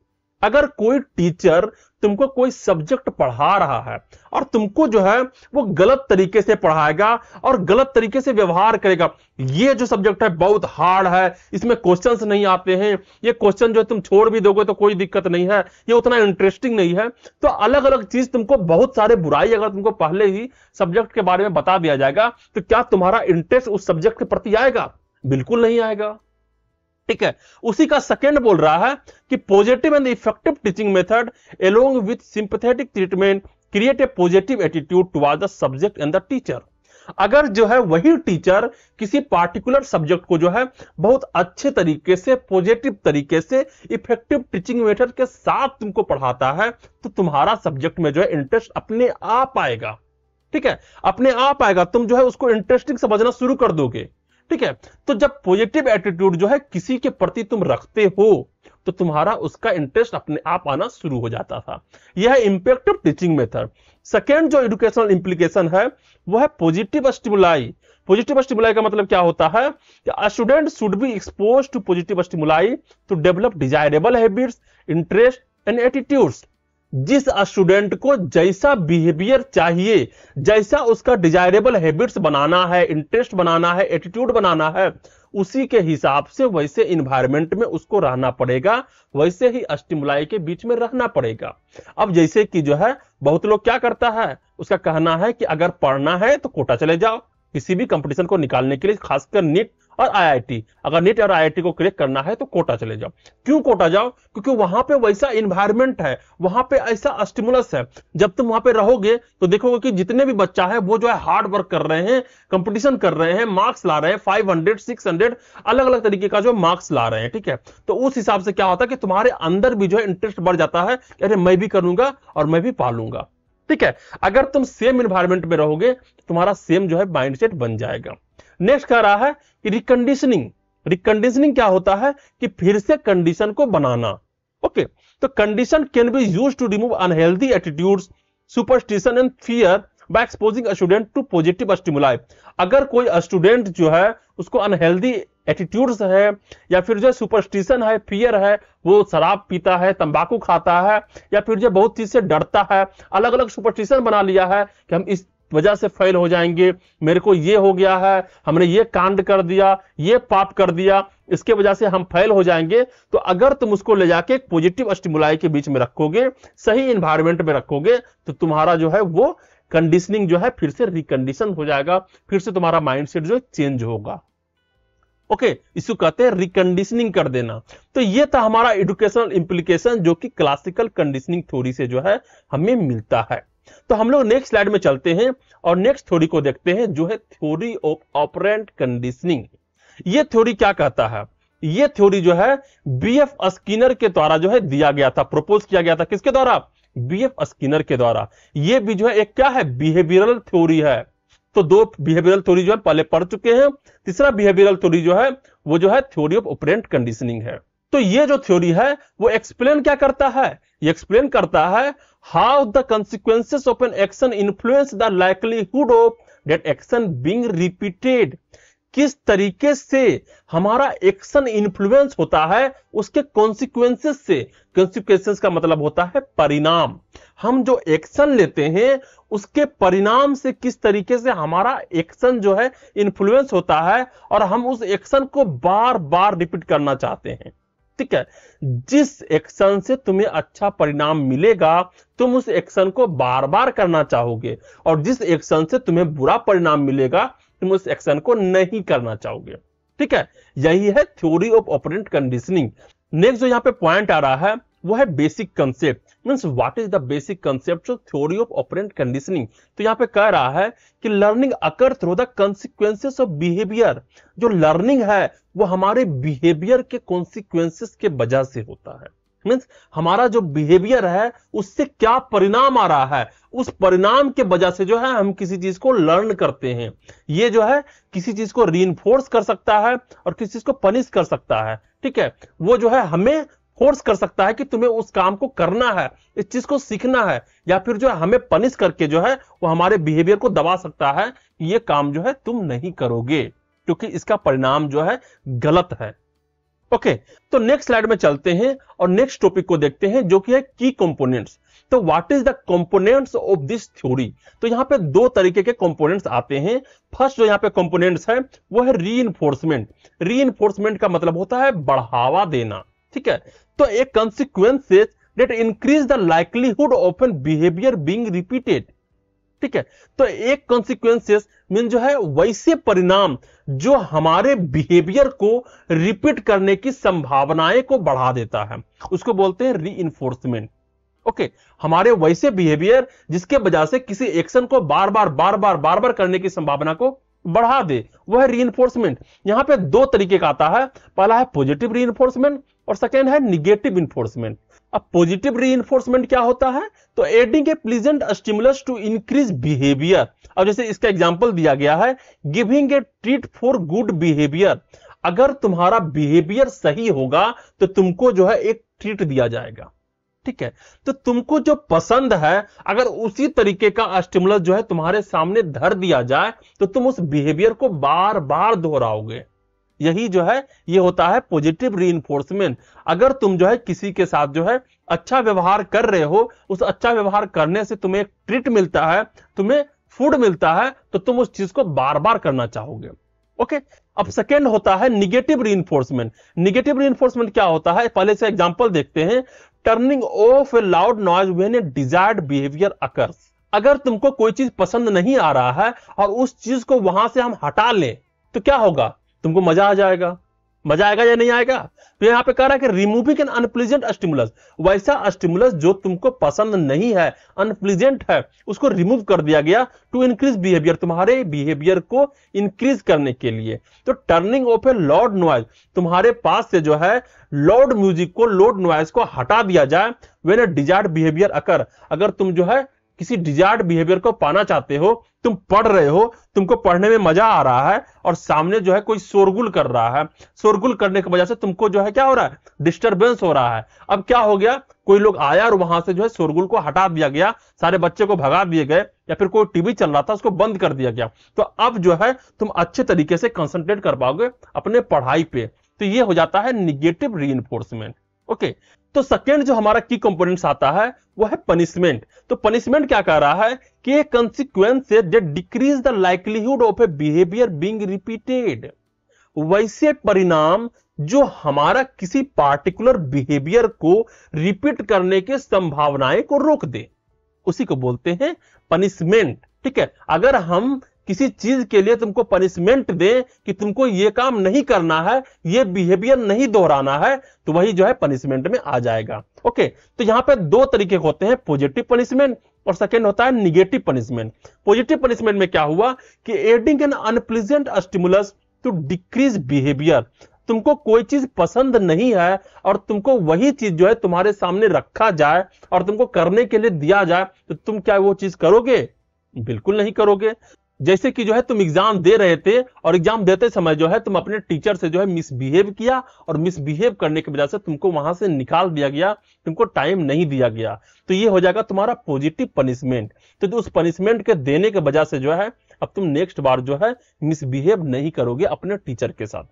अगर कोई टीचर तुमको कोई सब्जेक्ट पढ़ा रहा है और तुमको जो है वो गलत तरीके से पढ़ाएगा और गलत तरीके से व्यवहार करेगा, ये जो सब्जेक्ट है बहुत हार्ड है, इसमें क्वेश्चंस नहीं आते हैं, ये क्वेश्चन जो तुम छोड़ भी दोगे तो कोई दिक्कत नहीं है, ये उतना इंटरेस्टिंग नहीं है, तो अलग अलग चीज तुमको बहुत सारे बुराई अगर तुमको पहले ही सब्जेक्ट के बारे में बता दिया जाएगा तो क्या तुम्हारा इंटरेस्ट उस सब्जेक्ट के प्रति आएगा? बिल्कुल नहीं आएगा, ठीक है। उसी का सेकंड बोल रहा है कि positive and effective teaching method along with sympathetic treatment create a positive attitude toward the subject and the teacher. अगर जो है वही टीचर किसी पार्टिकुलर सब्जेक्ट को जो है बहुत अच्छे तरीके से, पॉजिटिव तरीके से, इफेक्टिव टीचिंग मेथड के साथ तुमको पढ़ाता है तो तुम्हारा सब्जेक्ट में जो है इंटरेस्ट अपने आप आएगा, ठीक है, अपने आप आएगा, तुम जो है उसको इंटरेस्टिंग समझना शुरू कर दोगे, ठीक है। तो जब पॉजिटिव एटीट्यूड जो है किसी के प्रति तुम रखते हो तो तुम्हारा उसका इंटरेस्ट अपने आप आना शुरू हो जाता था। यह है impact of teaching method. Second जो एजुकेशनल इंप्लीकेशन है वो है पॉजिटिव स्टिमुलाई। पॉजिटिव स्टिमुलाई का मतलब क्या होता है कि a student should be exposed to positive stimuli to develop desirable habits, interest and attitudes. जिस स्टूडेंट को जैसा बिहेवियर चाहिए, जैसा उसका डिजायरेबल हैबिट्स बनाना है, इंटरेस्ट बनाना है, एटीट्यूड बनाना है, उसी के हिसाब से वैसे इन्वायरमेंट में उसको रहना पड़ेगा, वैसे ही स्टिमुलाई के बीच में रहना पड़ेगा। अब जैसे कि जो है बहुत लोग क्या करता है, उसका कहना है कि अगर पढ़ना है तो कोटा चले जाओ, किसी भी कंपटीशन को निकालने के लिए, खासकर नीट और आईआईटी, अगर नीट और आईआईटी को क्रैक करना है तो कोटा चले जाओ। क्यों कोटा जाओ? क्योंकि वहां पे वैसा इन्वायरमेंट है, वहां पे ऐसा स्टिमुलस है। जब तुम वहां पे रहोगे तो देखोगे कि जितने भी बच्चा है वो जो है हार्ड वर्क कर रहे हैं, कंपटीशन कर रहे हैं, मार्क्स ला रहे हैं, 500 600 अलग अलग तरीके का जो मार्क्स ला रहे हैं, ठीक है। तो उस हिसाब से क्या होता है कि तुम्हारे अंदर भी जो है इंटरेस्ट बढ़ जाता है, अरे मैं भी करूंगा और मैं भी पालूंगा, ठीक है। अगर तुम सेम इन्वायरमेंट में रहोगे तो तुम्हारा सेम जो है माइंडसेट बन जाएगा। नेक्स्ट कह रहा है कि रिकंडीशनिंग। रिकंडीशनिंग क्या होता है कि फिर से कंडीशन को बनाना। ओके, तो condition can be used to remove unhealthy attitudes, superstition and fear by exposing a student to positive stimuli. अगर कोई स्टूडेंट जो है उसको अनहेल्दी एटीट्यूड्स है या फिर जो सुपरस्टिशन है, फियर है, वो शराब पीता है, तंबाकू खाता है या फिर जो बहुत चीज से डरता है, अलग अलग सुपरस्टिशन बना लिया है कि हम इस वजह से फेल हो जाएंगे, मेरे को ये हो गया है, हमने ये कांड कर दिया, ये पाप कर दिया, इसके वजह से हम फेल हो जाएंगे। तो अगर तुम उसको ले जाके एक पॉजिटिव स्टिमुलाई के बीच में रखोगे, सही इन्वायरमेंट में रखोगे, तो तुम्हारा जो है वो कंडीशनिंग जो है फिर से रिकंडीशन हो जाएगा, फिर से तुम्हारा माइंडसेट जो चेंज होगा। ओके, इसको कहते हैं रिकंडीशनिंग कर देना। तो ये था हमारा एजुकेशनल इंप्लीकेशन जो कि क्लासिकल कंडीशनिंग थ्योरी से जो है हमें मिलता है। तो हम लोग नेक्स्ट स्लाइड में चलते हैं और नेक्स्ट थ्योरी को देखते हैं जो है थ्योरी ऑफ ऑपरेंट कंडीशनिंग। ये थ्योरी क्या कहता है? ये थ्योरी जो है बीएफ स्किनर के द्वारा जो है दिया गया था, प्रपोज किया गया था। किसके द्वारा? बीएफ स्किनर के द्वारा। ये भी जो है एक क्या है, बिहेवियरल थ्योरी है। तो दो बिहेवियरल थ्योरी जो है पहले पढ़ चुके हैं, तीसरा बिहेवियरल थ्योरी जो है वो जो है थ्योरी ऑफ ऑपरेंट कंडीशनिंग है। तो ये जो थ्योरी है वो एक्सप्लेन क्या करता है? ये एक्सप्लेन करता है how the consequences of an action influence the likelihood of that action being repeated। किस तरीके से हमारा एक्शन इन्फ्लुएंस होता है उसके कॉन्सिक्वेंसेस से। कॉन्सिक्वेंसेस का मतलब होता है परिणाम। हम जो एक्शन लेते हैं उसके परिणाम से किस तरीके से हमारा एक्शन जो है इन्फ्लुएंस होता है और हम उस एक्शन को बार बार रिपीट करना चाहते हैं, ठीक है, जिस एक्शन से तुम्हें अच्छा परिणाम मिलेगा तुम उस एक्शन को बार बार करना चाहोगे, और जिस एक्शन से तुम्हें बुरा परिणाम मिलेगा तुम उस एक्शन को नहीं करना चाहोगे। ठीक है, यही है theory of operant conditioning. Next जो यहाँ पे पॉइंट आ रहा है वो है basic concept, means what is the basic concept of theory of operant conditioning. तो यहाँ पे कह रहा है कि learning occur through the consequences of behaviour. जो लर्निंग है वो हमारे बिहेवियर के कॉन्सिक्वेंसेस के वजह से होता है, मींस हमारा जो बिहेवियर है उससे क्या परिणाम आ रहा है, उस परिणाम के वजह से जो है हम किसी चीज को लर्न करते हैं। ये जो है किसी चीज को रीइंफोर्स कर सकता है और किसी चीज को पनिश कर सकता है। ठीक है, वो जो है हमें फोर्स कर सकता है कि तुम्हें उस काम को करना है, इस चीज को सीखना है, या फिर जो है हमें पनिश करके जो है वो हमारे बिहेवियर को दबा सकता है कि ये काम जो है तुम नहीं करोगे क्योंकि इसका परिणाम जो है गलत है। ओके, तो नेक्स्ट स्लाइड में चलते हैं और नेक्स्ट टॉपिक को देखते हैं जो कि है की कंपोनेंट्स। तो what is the components of this theory. तो यहां पे दो तरीके के कंपोनेंट्स आते हैं। फर्स्ट जो यहां पे कंपोनेंट्स है वो है रीइंफोर्समेंट। रीइंफोर्समेंट का मतलब होता है बढ़ावा देना। ठीक है, तो एक consequences that increase the likelihood of an behavior being repeated। ठीक है, तो एक consequences मीन जो है वैसे परिणाम जो हमारे बिहेवियर को रिपीट करने की संभावनाएं को बढ़ा देता है, उसको बोलते हैं रीइंफोर्समेंट। ओके, हमारे वैसे बिहेवियर जिसके वजह से किसी एक्शन को बार बार करने की संभावना को बढ़ा दे, वह है रीइंफोर्समेंट। यहां पे दो तरीके का आता है, पहला है पॉजिटिव रीइंफोर्समेंट और सेकेंड है निगेटिव इन्फोर्समेंट। अब पॉजिटिव रीइंफोर्समेंट क्या होता है, तो adding a pleasant stimulus to increase behaviour. अब जैसे इसका एग्जांपल दिया गया है, giving a treat for good behaviour. अगर तुम्हारा बिहेवियर सही होगा तो तुमको जो है एक ट्रीट दिया जाएगा। ठीक है, तो तुमको जो पसंद है अगर उसी तरीके का स्टिमुलस जो है तुम्हारे सामने धर दिया जाए तो तुम उस बिहेवियर को बार बार दोहराओगे। यही जो है ये होता है पॉजिटिव रीइंफोर्समेंट। अगर तुम जो है किसी के साथ जो है अच्छा व्यवहार कर रहे हो, उस अच्छा व्यवहार करने से तुम्हें एक ट्रीट मिलता है, तुम्हें फूड मिलता है, तो तुम उस चीज को बार बार करना चाहोगे। ओके, अब सेकेंड होता है निगेटिव रीइंफोर्समेंट। निगेटिव रीइंफोर्समेंट क्या होता है, पहले से एग्जांपल देखते हैं। Turning of A loud noise when A desired behaviour occurs. अगर तुमको कोई चीज पसंद नहीं आ रहा है और उस चीज को वहां से हम हटा लें तो क्या होगा, तुमको मजा आ जाएगा। मजा आएगा या नहीं आएगा। तो यहां पे कह रहा है कि रिमूविंग एन अनप्लीजेंट स्टिमुलस। वैसा स्टिमुलस जो तुमको पसंद नहीं है, अनप्लीजेंट है, उसको रिमूव कर दिया गया टू इंक्रीज बिहेवियर, तुम्हारे बिहेवियर को इंक्रीज करने के लिए। तो turning of A loud noise, तुम्हारे पास से जो है लाउड म्यूजिक को, लाउड नॉइज को हटा दिया जाए। व्हेन ए डिजायर्ड बिहेवियर अकर, अगर तुम जो है किसी डिजायर्ड बिहेवियर को पाना चाहते हो, तुम पढ़ रहे हो, तुमको पढ़ने में मजा आ रहा है और सामने जो है कोई शोरगुल कर रहा है, शोरगुल करने की वजह से तुमको जो है क्या हो रहा है, डिस्टरबेंस हो रहा है। अब क्या हो गया, कोई लोग आया और वहां से जो है शोरगुल को हटा दिया गया, सारे बच्चे को भगा दिए गए, या फिर कोई टीवी चल रहा था उसको बंद कर दिया गया। तो अब जो है तुम अच्छे तरीके से कंसंट्रेट कर पाओगे अपने पढ़ाई पे। तो ये हो जाता है निगेटिव रीइंफोर्समेंट। ओके, तो सेकेंड जो हमारा की कंपोनेंट्स आता है वो है पनिशमेंट। तो पनिशमेंट क्या कह रहा है कि a consequences that decrease the likelihood of a behaviour being repeated. वैसे परिणाम जो हमारा किसी पार्टिकुलर बिहेवियर को रिपीट करने के संभावनाएं को रोक दे, उसी को बोलते हैं पनिशमेंट। ठीक है, अगर हम किसी चीज के लिए तुमको पनिशमेंट दें कि तुमको ये काम नहीं करना है, ये बिहेवियर नहीं दोहराना है, तो वही जो है पनिशमेंट में आ जाएगा। ओके, तो यहां पे दो तरीके होते हैं, पॉजिटिव पनिशमेंट और सेकेंड होता है निगेटिव पनिशमेंट। पॉजिटिव पनिशमेंट में क्या हुआ कि adding an unpleasant stimulus to decrease behaviour. तुमको कोई चीज पसंद नहीं है और तुमको वही चीज जो है तुम्हारे सामने रखा जाए और तुमको करने के लिए दिया जाए, तो तुम क्या वो चीज करोगे? बिल्कुल नहीं करोगे। जैसे कि जो है तुम एग्जाम दे रहे थे और एग्जाम देते समय जो है तुम अपने टीचर से जो है मिसबिहेव किया और मिसबिहेव करने की वजह से तुमको वहां से निकाल दिया गया, तुमको टाइम नहीं दिया गया, तो ये हो जाएगा तुम्हारा पॉजिटिव पनिशमेंट। तो उस पनिशमेंट के देने की वजह से जो है अब तुम नेक्स्ट बार जो है मिसबिहेव नहीं करोगे अपने टीचर के साथ।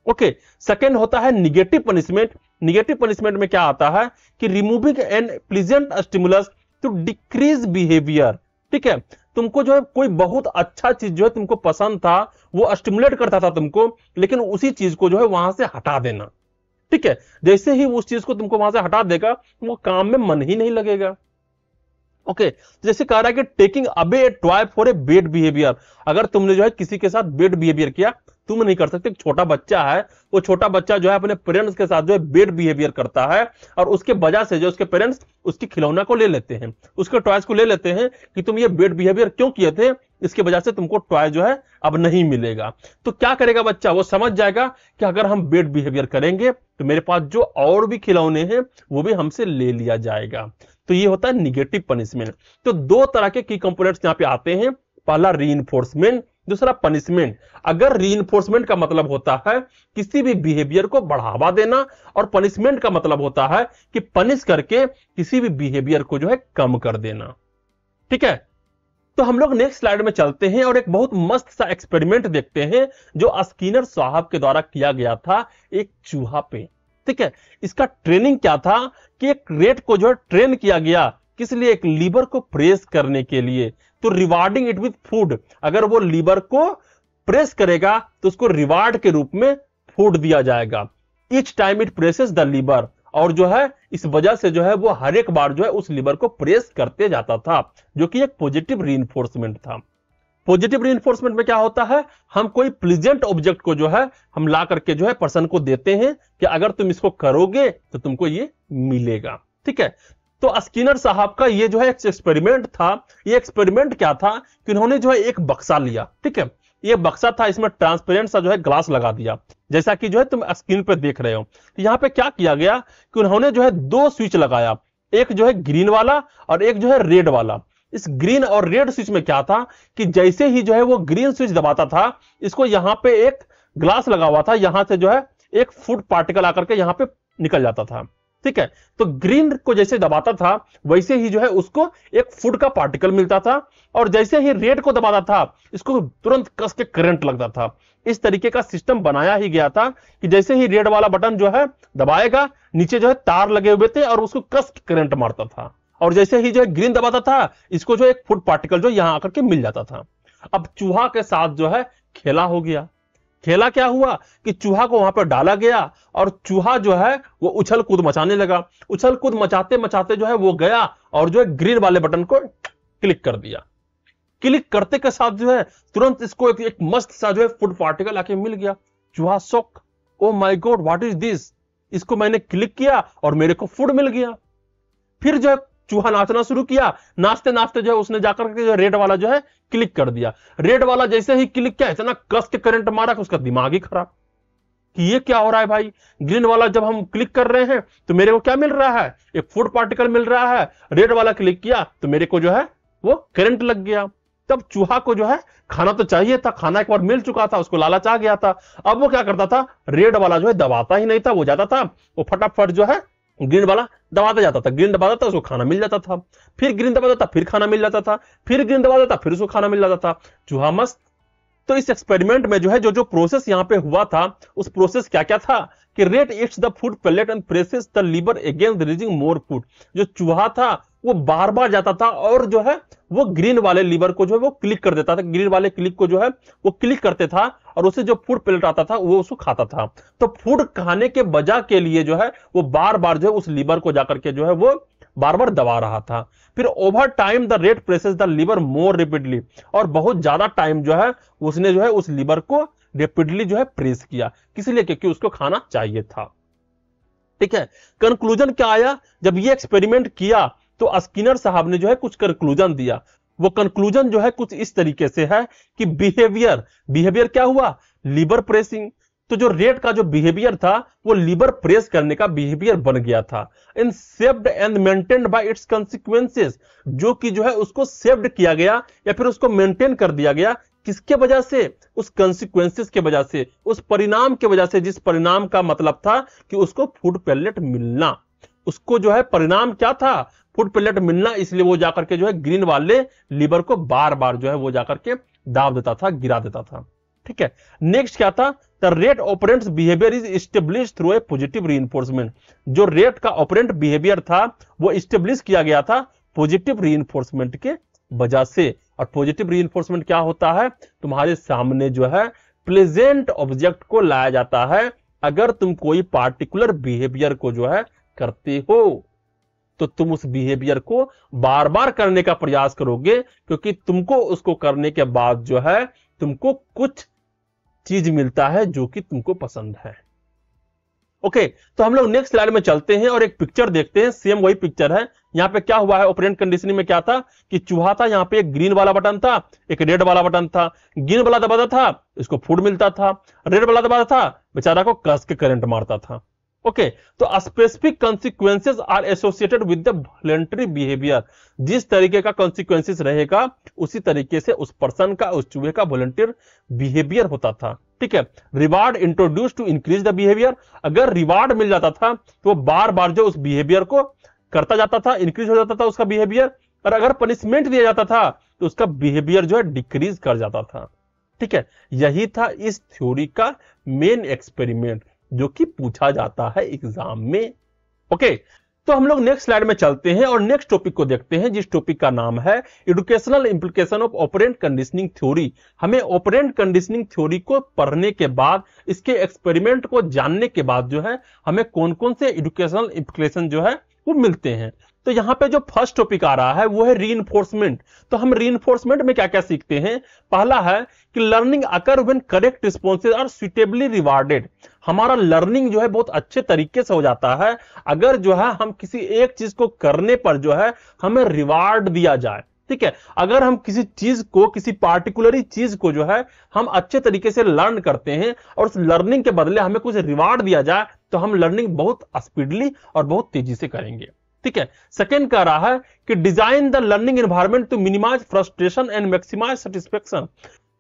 ओके, सेकेंड होता है निगेटिव पनिशमेंट। निगेटिव पनिशमेंट में क्या आता है कि removing an pleasant stimulus to decrease behaviour. ठीक है, तुमको जो है कोई बहुत अच्छा चीज जो है तुमको पसंद था, वो स्टिमुलेट करता था तुमको, लेकिन उसी चीज को जो है वहां से हटा देना। ठीक है, जैसे ही उस चीज को तुमको वहां से हटा देगा, वो काम में मन ही नहीं लगेगा। ओके, जैसे कह रहा है कि taking away A toy for a bad behaviour, अगर तुमने जो है किसी के साथ बैड बिहेवियर किया, तुम नहीं कर सकते। एक छोटा बच्चा है, वो छोटा बच्चा जो है अपने पेरेंट्स के साथ जो है बैड बिहेवियर करता है, और उसके वजह से जो उसके पेरेंट्स उसकी खिलौना को ले लेते हैं, उसके टॉयज को ले लेते हैं कि तुम ये बैड बिहेवियर क्यों किए थे, इसकी वजह से तुमको टॉय जो है अब नहीं मिलेगा। तो क्या करेगा बच्चा, वो समझ जाएगा कि अगर हम बैड बिहेवियर करेंगे तो मेरे पास जो और भी खिलौने हैं वो भी हमसे ले लिया जाएगा। तो ये होता है निगेटिव पनिशमेंट। तो दो तरह के की कंपोनेंट्स यहां पे आते हैं, पहला रीइंफोर्समेंट, दूसरा पनिशमेंट। अगर रीइंफोर्समेंट का मतलब होता है किसी भी बिहेवियर को बढ़ावा देना, और पनिशमेंट का मतलब होता है कि पनिश करके किसी भी बिहेवियर को जो है कम कर देना। ठीक है, तो हम लोग नेक्स्ट स्लाइड में चलते हैं और एक बहुत मस्त सा एक्सपेरिमेंट देखते हैं जो स्किनर साहब के द्वारा किया गया था एक चूहा पे। ठीक है, इसका ट्रेनिंग क्या था कि एक रेट को जो है ट्रेन किया गया, किस लिए, एक लीवर को प्रेस करने के लिए। तो रिवार्डिंग इट विथ फूड, अगर वो लीवर को प्रेस करेगा तो उसको रिवार्ड के रूप में फूड दिया जाएगा, each time it presses the lever. और जो है इस वजह से जो है वो हर एक बार जो है उस लीवर को प्रेस करते जाता था, जो कि एक पॉजिटिव रीइंफोर्समेंट था। पॉजिटिव रीइंफोर्समेंट में क्या होता है, हम कोई प्लीजेंट ऑब्जेक्ट को जो है हम ला करके जो है पर्सन को देते हैं कि अगर तुम इसको करोगे तो तुमको ये मिलेगा। ठीक है, तो स्किनर साहब का ये जो है एक एक्सपेरिमेंट था। ये एक्सपेरिमेंट क्या था कि उन्होंने जो है एक बक्सा लिया। ठीक है, ये बक्सा था, इसमें ट्रांसपेरेंट सा जो है ग्लास लगा दिया, जैसा कि जो है तुम स्क्रीन पे देख रहे हो। तो यहां पे क्या किया गया कि उन्होंने जो है दो स्विच लगाया, एक जो है ग्रीन वाला और एक जो है रेड वाला। इस ग्रीन और रेड स्विच में क्या था कि जैसे ही जो है वो ग्रीन स्विच दबाता था, इसको यहां पे एक ग्लास लगा हुआ था, यहां से जो है एक फूड पार्टिकल आकर के यहां पे निकल जाता था। ठीक है, तो ग्रीन को जैसे दबाता था वैसे ही जो है उसको एक फूड का पार्टिकल मिलता था, और जैसे ही रेड को दबाता था इसको तुरंत कस के करंट लगता था। इस तरीके का सिस्टम बनाया ही गया था कि जैसे ही रेड वाला बटन जो है दबाएगा, नीचे जो है तार लगे हुए थे और उसको कस करंट मारता था, और जैसे ही जो है ग्रीन दबाता था इसको जो एक फूड पार्टिकल जो यहां आकर के मिल जाता था। अब चूहा के साथ जो है खेला हो गया। खेला क्या हुआ कि चूहा को वहां पर डाला गया और चूहा जो है वो उछल कूद मचाने लगा। उछल कूद मचाते मचाते जो है वो गया और जो है ग्रीन वाले बटन को क्लिक कर दिया। क्लिक करते के साथ जो है तुरंत इसको एक मस्त सा जो है फूड पार्टिकल आके मिल गया। चूहा shock, oh my God what is this, इसको मैंने क्लिक किया और मेरे को फूड मिल गया। फिर जो है चूहा नाचना शुरू किया, नाचते नाचते जो है उसने जाकर के जो रेड वाला जो है क्लिक कर दिया। रेड वाला जैसे ही क्लिक किया, इतना कस के करंट मारा कि उसका दिमाग ही खराब कि ये क्या हो रहा है भाई। ग्रीन वाला जब हम क्लिक कर रहे हैं तो मेरे को क्या मिल रहा है, एक फूड पार्टिकल मिल रहा है, रेड वाला क्लिक किया तो मेरे को जो है वो करंट लग गया। तब चूहा को जो है खाना तो चाहिए था, खाना एक बार मिल चुका था, उसको लालच आ गया था। अब वो क्या करता था, रेड वाला जो है दबाता ही नहीं था, वो जाता था वो फटाफट जो है ग्रीन वाला दबाता जाता था। ग्रीन दबाता था उसको खाना मिल जाता था, फिर ग्रीन दबाता था फिर खाना मिल जाता था, फिर ग्रीन दबाता था फिर उसको खाना मिल जाता था। चूहा मस्त। तो इस एक्सपेरिमेंट में जो है जो प्रोसेस यहां पे हुआ था, उस प्रोसेस क्या क्या था कि rat eats the food pellet and presses the lever again releasing more food. जो चूहा था वो बार बार जाता था और जो है वो ग्रीन वाले लीवर को जो है वो क्लिक कर देता था, ग्रीन वाले क्लिक को जो है वो क्लिक करते था और उससे जो फूड पेलेट आता था वो उसको खाता था। तो फूड खाने के बजाय के लिए जो है वो बार बार जो है उस लीवर को जाकर के जो है वो बार बार दबा रहा था। फिर over time the rat presses the lever more repeatedly, और बहुत ज्यादा टाइम जो है उसने जो है उस लीवर को रेपिडली जो है प्रेस किया, किस लिए, क्योंकि उसको खाना चाहिए था। ठीक है, कंक्लूजन क्या आया जब ये एक्सपेरिमेंट किया तो स्किनर साहब ने जो है कुछ कंक्लूजन दिया। वो कंक्लूजन जो है कुछ इस तरीके से है कि बिहेवियर क्या हुआ, लीवर प्रेसिंग। तो जो रेट का जो बिहेवियर था वो लीवर प्रेस करने का बिहेवियर बन गया था। In saved and maintained by its consequences, जो कि जो है उसको सेव्ड किया गया या फिर उसको मेंटेन कर दिया गया, किसके वजह से, उस कंसिक्वेंसेस के वजह से, उस परिणाम के वजह से, जिस परिणाम का मतलब था कि उसको फूड पेलेट मिलना। उसको जो है परिणाम क्या था, फूड पेलेट मिलना, इसलिए वो जाकर के जो है ग्रीन वाले लीवर को बार बार जो है वो जाकर के दाब देता था, गिरा देता था। ठीक है, नेक्स्ट क्या था, the rate operands behaviour is established through a positive reinforcement. जो रेट का ऑपरेंट बिहेवियर था वो एस्टेब्लिश किया गया था पॉजिटिव रीइंफोर्समेंट के वजह से। और पॉजिटिव रीइंफोर्समेंट क्या होता है, तुम्हारे सामने जो है प्लेजेंट ऑब्जेक्ट को लाया जाता है अगर तुम कोई पार्टिकुलर बिहेवियर को जो है करते हो तो तुम उस बिहेवियर को बार बार करने का प्रयास करोगे, क्योंकि तुमको उसको करने के बाद जो है तुमको कुछ चीज मिलता है जो कि तुमको पसंद है। ओके, तो हम लोग नेक्स्ट स्लाइड में चलते हैं और एक पिक्चर देखते हैं। सेम वही पिक्चर है। यहां पे क्या हुआ है, ऑपरेंट कंडीशनिंग में क्या था कि चूहा था, यहां पे एक ग्रीन वाला बटन था, एक रेड वाला बटन था। ग्रीन वाला दबाता था, इसको फूड मिलता था। रेड वाला दबाता था, बेचारा को कस के करंट मारता था। ओके, तो specific consequences are associated with the voluntary behaviour. जिस तरीके का कॉन्सिक्वेंसेस रहेगा उसी तरीके से उस पर्सन का, उस चूहे का वॉलंटियर बिहेवियर होता था। ठीक है, reward introduce to increase the behaviour. अगर रिवार्ड मिल जाता था तो वो बार बार जो उस बिहेवियर को करता जाता था, इंक्रीज हो जाता था उसका बिहेवियर। और अगर पनिशमेंट दिया जाता था तो उसका बिहेवियर जो है डिक्रीज कर जाता था। ठीक है, यही था इस थ्योरी का मेन एक्सपेरिमेंट जो कि पूछा जाता है एग्जाम में। ओके, तो हम लोग नेक्स्ट स्लाइड में चलते हैं और नेक्स्ट टॉपिक को देखते हैं, जिस टॉपिक का नाम है educational implication of operant conditioning theory. हमें ऑपरेंट कंडीशनिंग थ्योरी को पढ़ने के बाद, इसके एक्सपेरिमेंट को जानने के बाद जो है हमें कौन कौन से एजुकेशनल इंप्लीकेशन जो है वो मिलते हैं। तो यहां पे जो फर्स्ट टॉपिक आ रहा है वो है रीइंफोर्समेंट। तो हम रीइंफोर्समेंट में क्या क्या सीखते हैं। पहला है कि learning occur when correct responses are suitably rewarded. हमारा लर्निंग जो है बहुत अच्छे तरीके से हो जाता है अगर जो है हम किसी एक चीज को करने पर जो है हमें रिवार्ड दिया जाए। ठीक है, अगर हम किसी चीज को, किसी पार्टिकुलर चीज को जो है हम अच्छे तरीके से लर्न करते हैं और उस लर्निंग के बदले हमें कुछ रिवार्ड दिया जाए तो हम लर्निंग बहुत स्पीडली और बहुत तेजी से करेंगे। ठीक है, सेकेंड कह रहा है कि design the learning environment to minimise frustration and maximise satisfaction.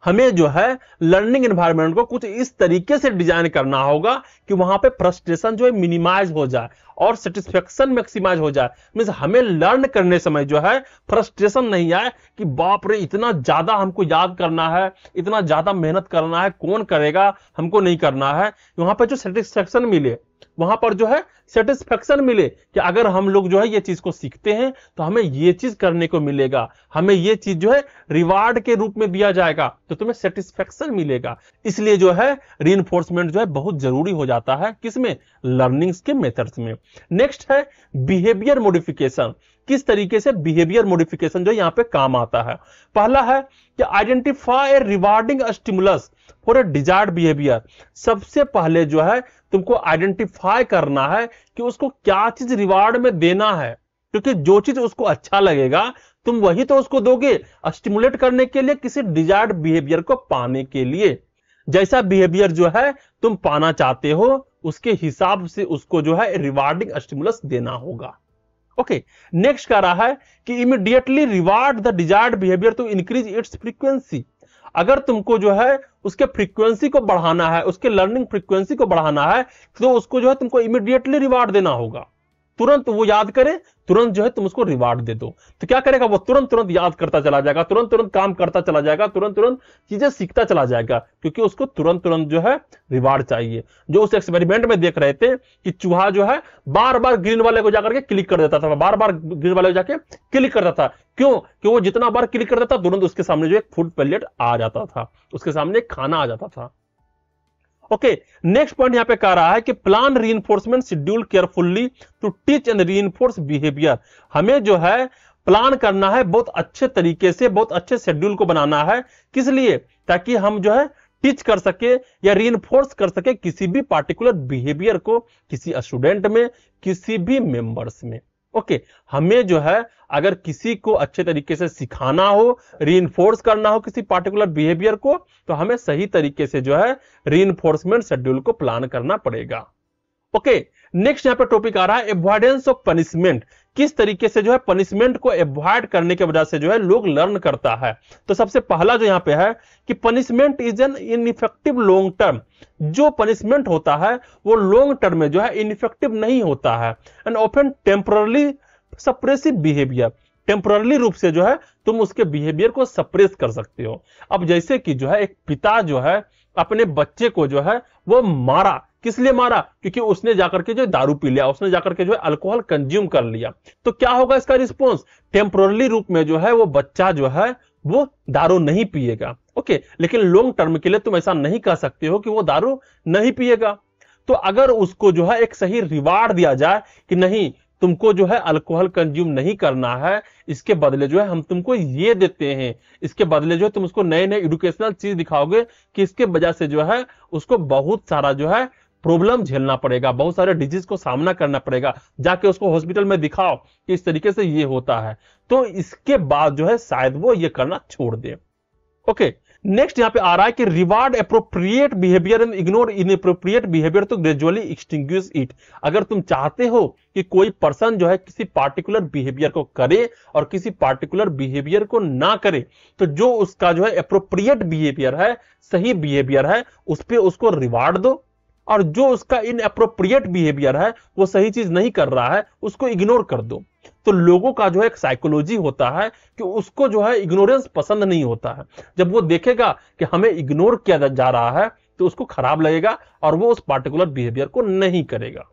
हमें जो है लर्निंग एनवायरनमेंट को कुछ इस तरीके से डिजाइन करना होगा कि वहां पे फ्रस्ट्रेशन जो है मिनिमाइज हो जाए और सेटिस्फेक्शन मैक्सिमाइज हो जाए। मींस हमें लर्न करने समय जो है फ्रस्ट्रेशन नहीं आए कि बाप रे इतना ज्यादा हमको याद करना है, इतना ज्यादा मेहनत करना है, कौन करेगा, हमको नहीं करना है। वहां पर जो सेटिस्फेक्शन मिले, वहां पर जो है सेटिस्फेक्शन मिले कि अगर हम लोग जो है ये चीज को सीखते हैं तो हमें ये चीज करने को मिलेगा, हमें ये चीज जो है रिवार्ड के रूप में दिया जाएगा, तो तुम्हें सेटिस्फेक्शन मिलेगा। इसलिए जो है रीइंफोर्समेंट जो है बहुत जरूरी हो जाता है किसमें, लर्निंग्स के मेथड्स में। नेक्स्ट है बिहेवियर मॉडिफिकेशन। किस तरीके से बिहेवियर मॉडिफिकेशन जो यहां पे काम आता है। पहला है कि identify A rewarding stimulus for a desired behaviour. सबसे पहले जो है तुमको आइडेंटिफाई करना है कि उसको क्या चीज रिवार्ड में देना है, क्योंकि जो चीज उसको अच्छा लगेगा तुम वही तो उसको दोगे स्टिमुलेट करने के लिए, किसी डिजायर्ड बिहेवियर को पाने के लिए। जैसा बिहेवियर जो है तुम पाना चाहते हो उसके हिसाब से उसको जो है रिवार्डिंग स्टिमुलस देना होगा। ओके, नेक्स्ट कह रहा है कि immediately reward the desired behaviour to increase its frequency. अगर तुमको जो है उसके फ्रीक्वेंसी को बढ़ाना है, उसके लर्निंग फ्रीक्वेंसी को बढ़ाना है, तो उसको जो है तुमको इमीडिएटली रिवार्ड देना होगा। तुरंत वो याद करे, तुरंत जो है तुम उसको रिवार्ड दे दो, तो क्या करेगा वो तुरंत तुरंत याद करता चला जाएगा, तुरंत तुरंत काम करता चला जाएगा, तुरंत तुरंत चीजें सीखता चला जाएगा, क्योंकि उसको तुरंत तुरंत जो है रिवार्ड चाहिए। जो उस एक्सपेरिमेंट में देख रहे थे कि चूहा जो है बार बार ग्रीन वाले को जाकर के क्लिक कर देता था, बार बार ग्रीन वाले को जाके क्लिक करता था। क्यों? कि वो जितना बार क्लिक करता था तुरंत उसके सामने जो एक फूड पैलेट आ जाता था, उसके सामने एक खाना आ जाता था। ओके, नेक्स्ट पॉइंट यहां पे कह रहा है कि plan reinforcement schedule carefully to teach and reinforce behaviour. हमें जो है प्लान करना है बहुत अच्छे तरीके से, बहुत अच्छे शेड्यूल को बनाना है। किस लिए? ताकि हम जो है टीच कर सके या रीइंफोर्स कर सके किसी भी पार्टिकुलर बिहेवियर को, किसी स्टूडेंट में, किसी भी मेंबर्स में। ओके, हमें जो है अगर किसी को अच्छे तरीके से सिखाना हो, रीइंफोर्स करना हो किसी पार्टिकुलर बिहेवियर को, तो हमें सही तरीके से जो है रीइंफोर्समेंट शेड्यूल को प्लान करना पड़ेगा। ओके, नेक्स्ट यहां पे टॉपिक आ रहा है एवॉइडेंस ऑफ पनिशमेंट। किस तरीके से जो है पनिशमेंट को एवॉइड करने की वजह से जो है लोग लर्न करता है। तो सबसे पहला जो यहां पे है कि punishment is an ineffective long term. जो पनिशमेंट होता है वो लॉन्ग टर्म में जो है इनइफेक्टिव नहीं होता है, and often temporary suppressive behaviour. Temporary रूप से जो है तुम उसके बिहेवियर को सप्रेस कर सकते हो। अब जैसे कि जो है एक पिता जो है अपने बच्चे को जो है वो मारा, किस लिए मारा? क्योंकि उसने जाकर के जो दारू पी लिया, उसने जाकर के जो है अल्कोहल कंज्यूम कर लिया। तो क्या होगा इसका रिस्पॉन्स? टेम्पररी रूप में जो है वो बच्चा जो है वो दारू नहीं पिएगा। ओके, लेकिन लॉन्ग टर्म के लिए तुम ऐसा नहीं कह सकते हो कि वो दारू नहीं पिएगा। तो अगर उसको जो है एक सही रिवार्ड दिया जाए कि नहीं, तुमको जो है अल्कोहल कंज्यूम नहीं करना है, इसके बदले जो है हम तुमको ये देते हैं, इसके बदले जो है तुम उसको नए नए एजुकेशनल चीज दिखाओगे कि इसके वजह से जो है उसको बहुत सारा जो है प्रॉब्लम झेलना पड़ेगा, बहुत सारे डिजीज को सामना करना पड़ेगा, जाके उसको हॉस्पिटल में दिखाओ कि इस तरीके से ये होता है, तो इसके बाद जो है शायद वो ये करना छोड़ दे। ओके, नेक्स्ट यहां पे आ रहा है कि reward appropriate behaviour and ignore inappropriate behaviour तो ग्रेजुअली एक्सटिंग्विश इट। अगर तुम चाहते हो कि कोई पर्सन जो है किसी पार्टिकुलर बिहेवियर को करे और किसी पार्टिकुलर बिहेवियर को ना करे, तो जो उसका जो है एप्रोप्रिएट बिहेवियर है, सही बिहेवियर है, उस पर उसको रिवार्ड दो, और जो उसका इनएप्रोप्रिएट बिहेवियर है, वो सही चीज नहीं कर रहा है, उसको इग्नोर कर दो। तो लोगों का जो है एक साइकोलॉजी होता है कि उसको जो है इग्नोरेंस पसंद नहीं होता है। जब वो देखेगा कि हमें इग्नोर किया जा रहा है तो उसको खराब लगेगा और वो उस पार्टिकुलर बिहेवियर को नहीं करेगा।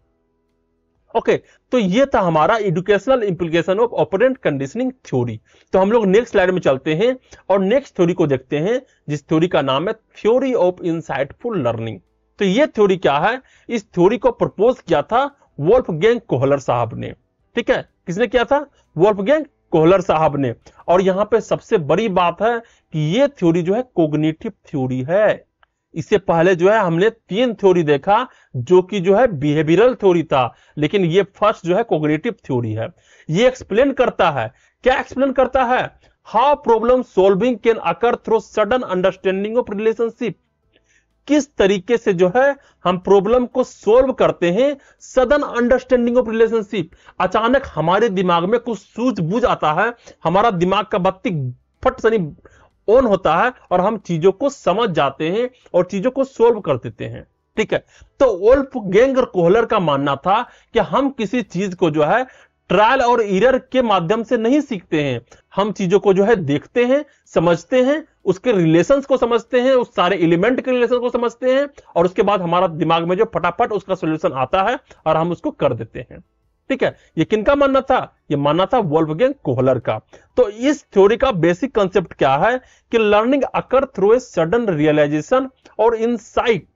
ओके, तो ये था हमारा educational implication of operant conditioning theory. तो हम लोग नेक्स्ट स्लाइड में चलते हैं और नेक्स्ट थ्योरी को देखते हैं, जिस थ्योरी का नाम है थ्योरी ऑफ इनसाइटफुल लर्निंग। तो ये थ्योरी क्या है? इस थ्योरी को प्रपोज किया था वोल्फगैंग कोहलर साहब ने। ठीक है, किसने किया था? वोल्फगैंग कोहलर साहब ने। और यहां पे सबसे बड़ी बात है कि ये थ्योरी जो है कोग्निटिव थ्योरी है। इससे पहले जो है हमने 3 थ्योरी देखा जो कि जो है बिहेवियरल थ्योरी था, लेकिन ये फर्स्ट जो है कोग्निटिव थ्योरी है। ये एक्सप्लेन करता है, क्या एक्सप्लेन करता है? How problem solving can occur through sudden understanding of relationship. किस तरीके से जो है हम प्रॉब्लम को सोल्व करते हैं, सडन अंडरस्टैंडिंग ऑफ रिलेशनशिप। अचानक हमारे दिमाग में कुछ सूझबूझ आता है, हमारा दिमाग का बत्ती फट सनी ऑन होता है और हम चीजों को समझ जाते हैं और चीजों को सोल्व कर देते हैं। ठीक है, तो वोल्फगैंग कोहलर का मानना था कि हम किसी चीज को जो है ट्रायल और एरर के माध्यम से नहीं सीखते हैं, हम चीजों को जो है देखते हैं, समझते हैं, उसके रिलेशंस को समझते हैं, उस सारे एलिमेंट के रिलेशन को समझते हैं, और उसके बाद हमारा दिमाग में जो फटाफट उसका सॉल्यूशन आता है और हम उसको कर देते हैं। ठीक है, ये किनका मानना था? ये मानना था वोल्फगैंग कोहलर का। तो इस थ्योरी का बेसिक कंसेप्ट क्या है कि learning occur through a sudden realisation और इनसाइट।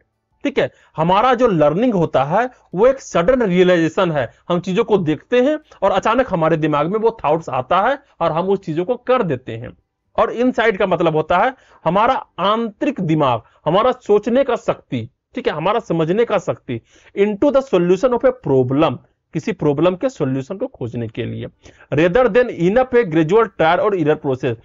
ठीक है, हमारा जो लर्निंग होता है वो एक सडन रियलाइजेशन है। हम चीजों को देखते हैं और अचानक हमारे दिमाग में वो थॉट्स आता है और हम उस चीजों को कर देते हैं। और इनसाइट का मतलब होता है हमारा आंतरिक दिमाग, हमारा सोचने का शक्ति, ठीक है, हमारा समझने का शक्ति, into the solution of A problem, किसी प्रॉब्लम के सॉल्यूशन को खोजने के लिए, रेदर देन इनफ ए ग्रेजुअल ट्रायल और एरर प्रोसेस।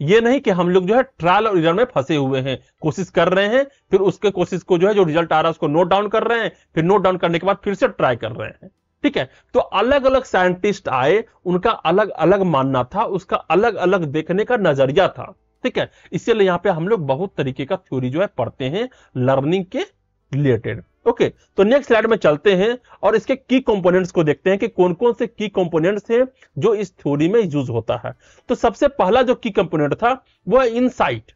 ये नहीं कि हम लोग जो है ट्रायल और एरर में फंसे हुए हैं, कोशिश कर रहे हैं, फिर उसके कोशिश को जो है जो रिजल्ट आ रहा है उसको नोट डाउन कर रहे हैं, फिर नोट डाउन करने के बाद फिर से ट्राई कर रहे हैं। ठीक है, तो अलग अलग साइंटिस्ट आए, उनका अलग अलग मानना था, उसका अलग अलग देखने का नजरिया था। ठीक है, इसलिए यहां पे हम लोग बहुत तरीके का थ्योरी जो है पढ़ते हैं लर्निंग के रिलेटेड। ओके, तो नेक्स्ट स्लाइड में चलते हैं और इसके की कंपोनेंट्स को देखते हैं कि कौन कौन से की कंपोनेंट्स हैं जो इस थ्योरी में यूज होता है। तो सबसे पहला जो की कंपोनेंट था वो है इनसाइट।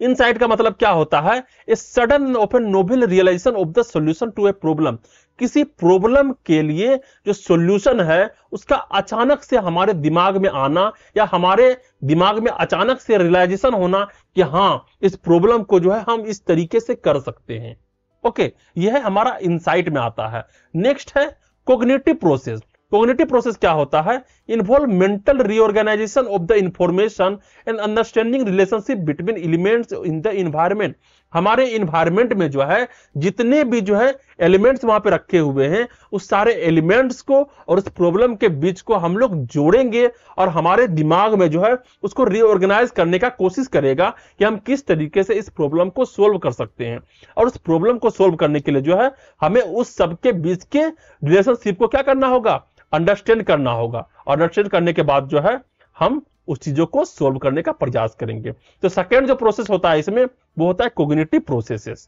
इनसाइट का मतलब क्या होता है? A sudden of a novel realisation of the solution to a problem. किसी प्रॉब्लम के लिए जो सॉल्यूशन है उसका अचानक से हमारे दिमाग में आना, या हमारे दिमाग में अचानक से रियलाइजेशन होना कि हां इस प्रॉब्लम को जो है हम इस तरीके से कर सकते हैं। ओके, यह हमारा इनसाइट में आता है। नेक्स्ट है कोग्निटिव प्रोसेस। कोग्निटिव प्रोसेस क्या होता है? Involve mental reorganisation of the information and understanding relationship between elements in the environment. हमारे इन्वायरमेंट में जो है जितने भी जो है एलिमेंट्स वहां पे रखे हुए हैं, उस सारे एलिमेंट्स को और उस प्रॉब्लम के बीच को हम लोग जोड़ेंगे और हमारे दिमाग में जो है उसको रीऑर्गेनाइज करने का कोशिश करेगा कि हम किस तरीके से इस प्रॉब्लम को सोल्व कर सकते हैं। और उस प्रॉब्लम को सोल्व करने के लिए जो है हमें उस सबके बीच के रिलेशनशिप को क्या करना होगा? अंडरस्टैंड करना होगा। अंडरस्टैंड करने के बाद जो है हम उस चीजों को सोल्व करने का प्रयास करेंगे। तो सेकेंड जो प्रोसेस होता है इसमें वो होता है कोग्निटिव प्रोसेसेस।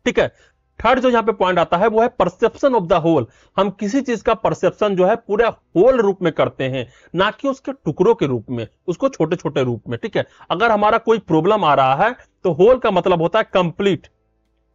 ठीक है, थर्ड जो यहां पे पॉइंट आता है वो है परसेप्शन ऑफ द होल। हम किसी चीज का परसेप्शन जो है पूरे होल रूप में करते हैं, ना कि उसके टुकड़ों के रूप में, उसको छोटे छोटे रूप में। ठीक है, अगर हमारा कोई प्रॉब्लम आ रहा है तो होल का मतलब होता है कंप्लीट।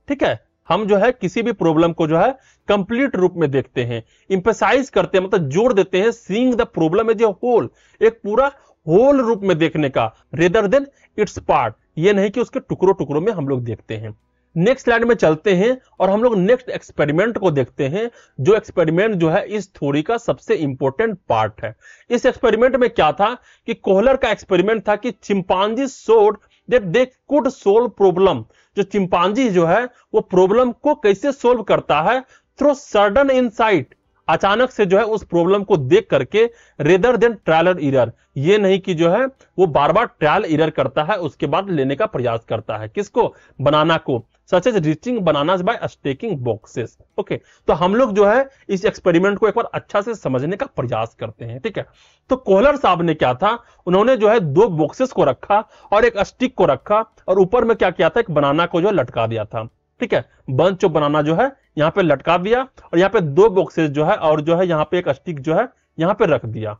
ठीक है, हम जो है किसी भी प्रॉब्लम को जो है कंप्लीट रूप में देखते हैं, इंपेसाइज करते हैं, मतलब जोड़ देते हैं, seeing the problem as a whole, एक पूरा होल रूप में देखने का, रेदर देन इट्स पार्ट। ये नहीं कि उसके टुकड़ों टुकड़ों में हम लोग देखते हैं। नेक्स्ट स्लाइड में चलते हैं और हम लोग नेक्स्ट एक्सपेरिमेंट को देखते हैं, जो एक्सपेरिमेंट जो है इस थ्योरी का सबसे इंपॉर्टेंट पार्ट है। इस एक्सपेरिमेंट में क्या था कि कोहलर का एक्सपेरिमेंट था कि chimpanzee showed that they could solve problem. जो चिंपांजी जो है वो प्रॉब्लम को कैसे सोल्व करता है, थ्रू सडन इनसाइट, अचानक से जो है उस प्रॉब्लम को देख करके, रेदर देन ट्रायल और एरर, ये नहीं कि जो है वो बार बार ट्रायल एरर करता है उसके बाद लेने का प्रयास करता है। किसको? बनाना को। Such as reaching bananas by stacking boxes. Okay, तो हम लोग जो है इस एक्सपेरिमेंट को एक बार अच्छा से समझने का प्रयास करते हैं। ठीक है, तो कोहलर साहब ने क्या था, उन्होंने जो है 2 बॉक्सेस को रखा और एक स्टिक को रखा और ऊपर में क्या किया था, एक बनाना को जो लटका दिया था। ठीक है, बंच ऑफ बनाना जो है यहां पे लटका दिया और यहाँ पे 2 बॉक्सेस जो है और जो है यहाँ पे एक स्टिक जो है यहां पे रख दिया।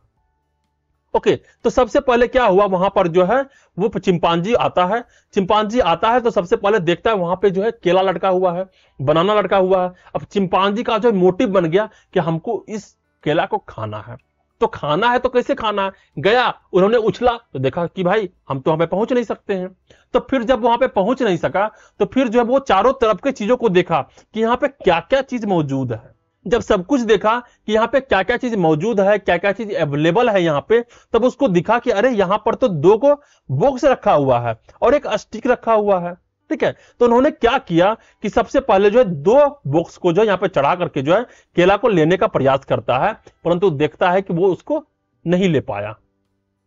ओके, तो सबसे पहले क्या हुआ, वहां पर जो है वो चिंपांजी आता है। चिंपांजी आता है तो सबसे पहले देखता है वहां पे जो है केला लटका हुआ है, बनाना लटका हुआ है। अब चिंपांजी का जो मोटिव बन गया कि हमको इस केला को खाना है। तो खाना है तो कैसे खाना है, गया, उन्होंने उछला तो देखा कि भाई हम तो वहां पे पहुंच नहीं सकते हैं। तो फिर जब वहां पे पहुंच नहीं सका तो फिर जो है वो चारों तरफ के चीजों को देखा कि यहाँ पे क्या क्या चीज मौजूद है। जब सब कुछ देखा कि यहाँ पे क्या क्या चीज मौजूद है, क्या क्या चीज अवेलेबल है यहाँ पे, तब उसको दिखा कि अरे यहाँ पर तो 2 को बॉक्स रखा हुआ है और एक स्टिक रखा हुआ है। ठीक है, तो उन्होंने क्या किया कि सबसे पहले जो है 2 बॉक्स को जो है यहाँ पे चढ़ा करके जो है केला को लेने का प्रयास करता है, परंतु देखता है कि वो उसको नहीं ले पाया।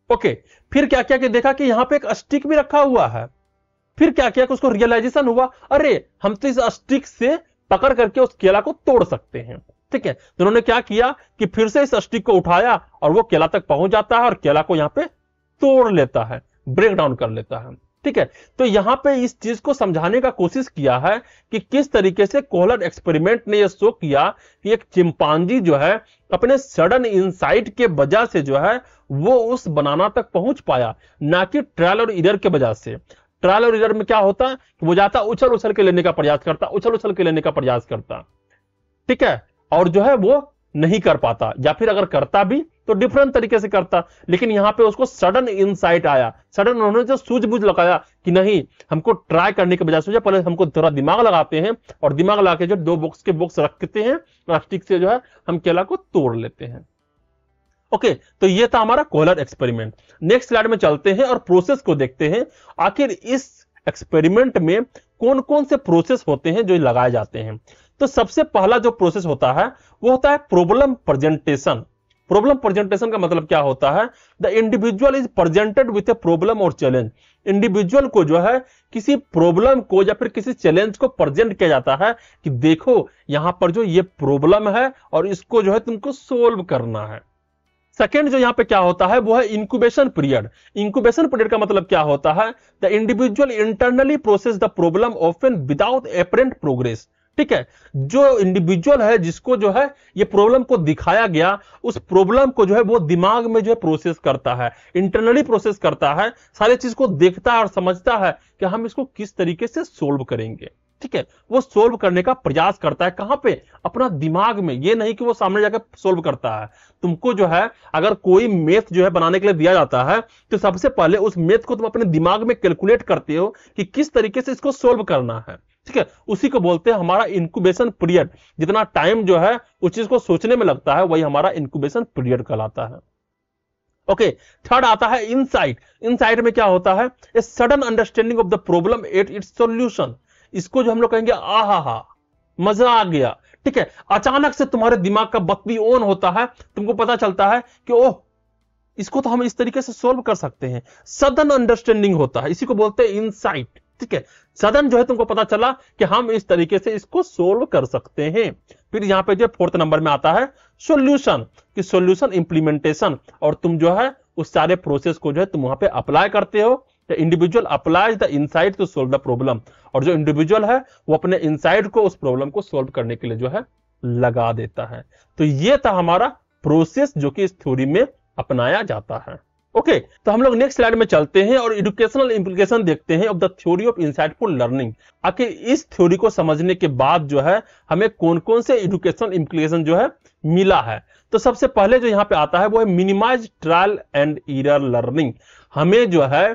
ओके, फिर क्या किया कि देखा कि यहाँ पे एक स्टिक भी रखा हुआ है। फिर क्या किया कि उसको रियलाइजेशन हुआ, अरे हम तो इस स्टिक से पकड़ करके उस केला को तोड़ सकते हैं। ठीक है, तो उन्होंने क्या किया कि फिर से इस स्टिक को उठाया और वो केला तक पहुंच जाता है और केला को यहां पे तोड़ लेता है, ब्रेक डाउन कर लेता है। ठीक है, तो यहां पे इस चीज को समझाने का कोशिश किया है कि किस तरीके से कोहलर एक्सपेरिमेंट ने यह शो किया कि एक चिंपांजी जो है अपने सडन इनसाइट के वजह से जो है वो उस बनाना तक पहुंच पाया, ना कि ट्रायल और एरर के वजह से। ट्रायल और एरर में क्या होता है कि वो जाता उछल उछल के लेने का प्रयास करता, उछल उछल के लेने का प्रयास करता। ठीक है, और जो है वो नहीं कर पाता, या फिर अगर करता भी तो डिफरेंट तरीके से करता। लेकिन यहां पे उसको सडन इनसाइट आया, सडन उन्होंने जो सूझबूझ लगाया कि नहीं, हमको ट्राई करने के बजाय सोचा पहले हमको थोड़ा दिमाग लगाते हैं और दिमाग लगा के जो 2 बॉक्स के बॉक्स रखते हैं, प्लास्टिक से जो है हम केला को तोड़ लेते हैं। ओके, तो ये था हमारा कोहलर एक्सपेरिमेंट। नेक्स्ट स्लाइड में चलते हैं और प्रोसेस को देखते हैं, आखिर इस एक्सपेरिमेंट में कौन कौन से प्रोसेस होते हैं जो लगाए जाते हैं। तो सबसे पहला जो प्रोसेस होता है वो होता है प्रॉब्लम प्रेजेंटेशन। प्रॉब्लम प्रेजेंटेशन का मतलब क्या होता है, the individual is presented with a problem और चैलेंज। इंडिविजुअल को जो है किसी प्रॉब्लम को या फिर किसी चैलेंज को प्रेजेंट किया जाता है कि देखो यहां पर जो ये प्रॉब्लम है और इसको जो है तुमको सोल्व करना है। सेकेंड जो यहां पे क्या होता है वो है इंक्यूबेशन पीरियड। इंक्यूबेशन पीरियड का मतलब क्या होता है, the individual internally process the problem often without apparent progress. ठीक है, जो इंडिविजुअल है जिसको जो है ये प्रॉब्लम को दिखाया गया, उस प्रॉब्लम को जो है वो दिमाग में जो है प्रोसेस करता है, इंटरनली प्रोसेस करता है, सारी चीज को देखता है और समझता है कि हम इसको किस तरीके से सोल्व करेंगे। ठीक है, वो सोल्व करने का प्रयास करता है, कहां पे, अपना दिमाग में। ये नहीं कि वो सामने जाकर सोल्व करता है। तुमको जो है अगर कोई मैथ जो है बनाने के लिए दिया जाता है तो सबसे पहले उस मैथ को तुम अपने दिमाग में कैलकुलेट करते हो कि किस तरीके से इसको सोल्व करना है। ठीक है, उसी को बोलते हैं हमारा इंक्यूबेशन पीरियड। जितना टाइम जो है उस चीज को सोचने में लगता है वही हमारा इंक्यूबेशन पीरियड कहलाता है। ओके, थर्ड आता है इनसाइट। इनसाइट में क्या होता है, a sudden understanding of the problem at its solution. इसको जो हम लोग कहेंगे आहा मजा आ गया। ठीक है, अचानक से तुम्हारे दिमाग का बत्ती ऑन होता है, तुमको पता चलता है कि ओह इसको तो हम इस तरीके से सोल्व कर सकते हैं। सडन अंडरस्टैंडिंग होता है, इसी को बोलते हैं इनसाइट। ठीक है, सडन जो है तुमको पता चला कि हम इस तरीके से इसको सोल्व कर सकते हैं। फिर यहां पे जो 4th नंबर में आता है सॉल्यूशन, कि सॉल्यूशन इंप्लीमेंटेशन, और तुम जो है उस सारे प्रोसेस को जो है तुम वहां पे अप्लाई करते हो। Individual applies the insight to solve the problem, और जो इंडिविजुअल है वो अपने इनसाइट को उस प्रॉब्लम को सोल्व करने के लिए जो है लगा देता है। तो ये था हमारा प्रोसेस जो कि इस थ्योरी में अपनाया जाता है। ओके, तो हम लोग नेक्स्ट स्लाइड में चलते हैं और एजुकेशनल इंप्लीकेशन देखते हैं of the theory of insightful learning. आखिर इस थ्योरी को समझने के बाद जो है हमें कौन कौन से एजुकेशनल इंप्लीकेशन जो है मिला है। तो सबसे पहले जो यहां पे आता है वो है minimise trial and error learning. हमें जो है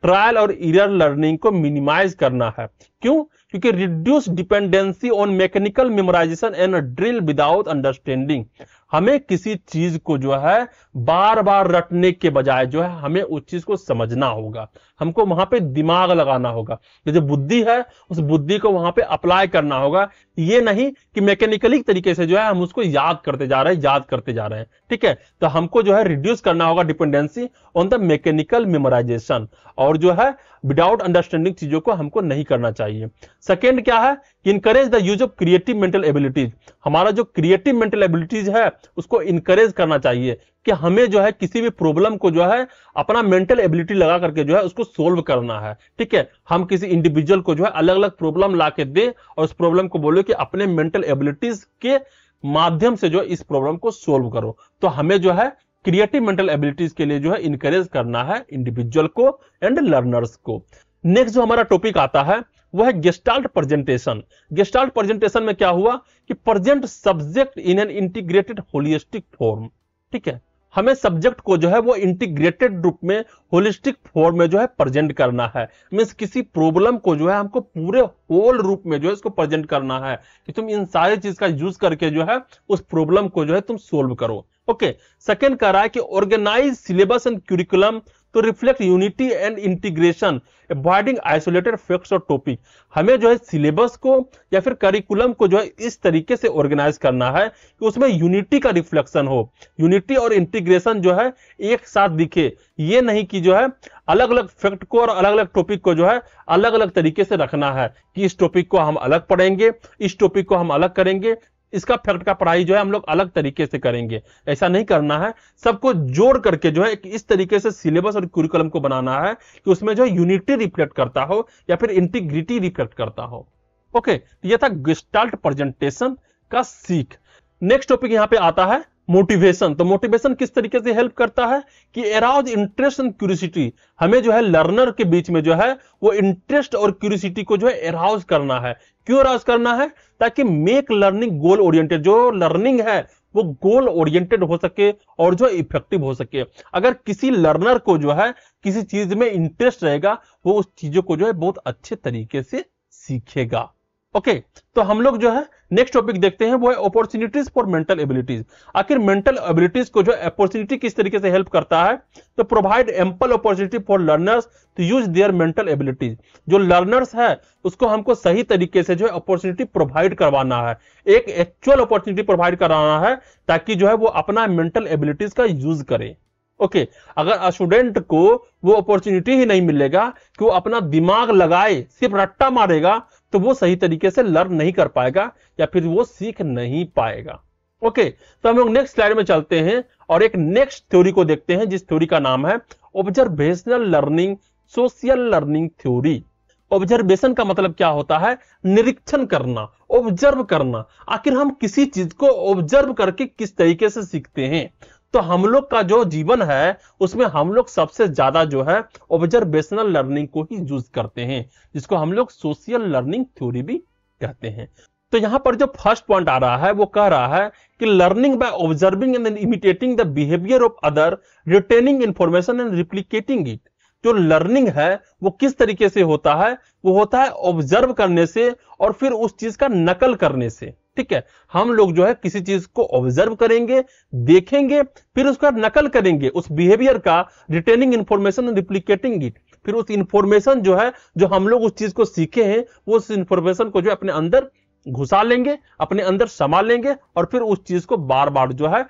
ट्रायल और एरर लर्निंग को मिनिमाइज करना है। क्यों? क्योंकि reduce dependency on mechanical memorisation and drill without understanding. हमें किसी चीज को जो है बार बार रटने के बजाय जो है हमें उस चीज को समझना होगा, हमको वहां पे दिमाग लगाना होगा, जो बुद्धि है उस बुद्धि को वहां पे अप्लाई करना होगा। ये नहीं कि मैकेनिकली तरीके से जो है हम उसको याद करते जा रहे हैं, ठीक है। तो हमको जो है रिड्यूस करना होगा dependency on the mechanical memorisation, और जो है विदाउट अंडरस्टैंडिंग चीजों को हमको नहीं करना चाहिए। सेकेंड क्या है, encourage the use of creative mental abilities. हमारा जो क्रिएटिव मेंटल एबिलिटीज है उसको इनकरेज करना चाहिए कि हमें जो है किसी भी प्रॉब्लम को जो है अपना मेंटल एबिलिटी लगा करके जो है उसको सोल्व करना है, ठीक है। हम किसी इंडिविजुअल को जो है अलग अलग प्रॉब्लम ला के दे और उस प्रॉब्लम को बोले कि अपने मेंटल एबिलिटीज के माध्यम से जो इस प्रॉब्लम को सोल्व करो। तो हमें जो है क्रिएटिव मेंटल एबिलिटीज के लिए जो है इनकरेज करना है इंडिविजुअल को एंड लर्नर्स को। नेक्स्ट जो हमारा टॉपिक आता है वो है गेस्टाल्ट प्रेजेंटेशन। गेस्टाल्ट प्रेजेंटेशन में क्या हुआ कि present subject in an integrated holistic form, ठीक है। हमें सब्जेक्ट को जो है वो इंटीग्रेटेड रूप में होलिस्टिक फॉर्म में जो है प्रेजेंट करना है। मींस किसी प्रॉब्लम को जो है हमको पूरे होल रूप में जो है इसको प्रेजेंट करना है कि तुम इन सारी चीज का यूज करके जो है उस प्रॉब्लम को जो है तुम सोल्व करो। ओके, सेकंड कह रहा है कि ऑर्गेनाइज सिलेबस एंड क्यूरिकुलम तो reflect unity and integration avoiding isolated facts और टॉपिक। हमें जो है सिलेबस को या फिर करिकुलम को जो है इस तरीके से ऑर्गेनाइज करना है कि उसमें यूनिटी का रिफ्लेक्शन हो, यूनिटी और इंटीग्रेशन जो है एक साथ दिखे। ये नहीं कि जो है अलग अलग फैक्ट को और अलग अलग टॉपिक को जो है अलग अलग तरीके से रखना है कि इस टॉपिक को हम अलग पढ़ेंगे, इस टॉपिक को हम अलग करेंगे, इसका फैक्ट का पढ़ाई जो है हम लोग अलग तरीके से करेंगे। ऐसा नहीं करना है, सबको जोड़ करके जो है इस तरीके से सिलेबस और करिकुलम को बनाना है कि उसमें जो है यूनिटी रिफ्लेक्ट करता हो या फिर इंटीग्रिटी रिफ्लेक्ट करता हो। ओके, ये था गेस्टाल्ट प्रेजेंटेशन का सीख। नेक्स्ट टॉपिक यहां पे आता है मोटिवेशन। तो मोटिवेशन किस तरीके से हेल्प करता है कि अराउज इंटरेस्ट एंड क्यूरियोसिटी। हमें जो है लर्नर के बीच में जो है वो इंटरेस्ट और क्यूरियोसिटी को जो है अराउज करना है। क्यों अराउज करना है? ताकि मेक लर्निंग गोल ओरिएंटेड, जो लर्निंग है वो गोल ओरिएंटेड हो सके और जो इफेक्टिव हो सके। अगर किसी लर्नर को जो है किसी चीज में इंटरेस्ट रहेगा वो उस चीजों को जो है बहुत अच्छे तरीके से सीखेगा। ओके, तो हम लोग जो है नेक्स्ट टॉपिक देखते हैं वो है अपॉर्चुनिटीज फॉर मेंटल एबिलिटीज। आखिर मेंटल एबिलिटीज को जो अपॉर्चुनिटी किस तरीके से हेल्प करता है? तो provide ample opportunity for learners to use their mental abilities. जो लर्नर्स है उसको हमको सही तरीके से जो है अपॉर्चुनिटी प्रोवाइड करवाना है, एक एक्चुअल अपॉर्चुनिटी प्रोवाइड कराना है ताकि जो है वो अपना मेंटल एबिलिटीज का यूज करे। ओके, अगर स्टूडेंट को वो अपॉर्चुनिटी ही नहीं मिलेगा कि वो अपना दिमाग लगाए, सिर्फ रट्टा मारेगा, तो वो सही तरीके से लर्न नहीं कर पाएगा या फिर वो सीख नहीं पाएगा। ओके, तो हम लोग नेक्स्ट स्लाइड में चलते हैं और एक नेक्स्ट थ्योरी को देखते हैं जिस थ्योरी का नाम है observational learning social learning theory. Observation का मतलब क्या होता है? निरीक्षण करना, ऑब्जर्व करना। आखिर हम किसी चीज को ऑब्जर्व करके किस तरीके से सीखते हैं? तो हम लोग का जो जीवन है उसमें हम लोग सबसे ज्यादा जो है ऑब्जर्वेशनल लर्निंग को ही यूज करते हैं, जिसको हम लोग सोशल लर्निंग थ्योरी भी कहते हैं। तो यहां पर जो फर्स्ट पॉइंट आ रहा है वो कह रहा है कि learning by observing and imitating the behaviour of other, retaining information and replicating it. जो लर्निंग है वो किस तरीके से होता है? वो होता है ऑब्जर्व करने से और फिर उस चीज का नकल करने से। ठीक है, हम लोग जो है किसी चीज को ऑब्जर्व करेंगे, देखेंगे, फिर उसका नकल करेंगे उस बिहेवियर का, retaining information and replicating it. फिर उस इंफॉर्मेशन जो है जो हम लोग उस चीज को सीखे हैं वो उस इंफॉर्मेशन को जो अपने अंदर घुसा लेंगे, अपने अंदर समा लेंगे और फिर उस चीज को बार बार जो है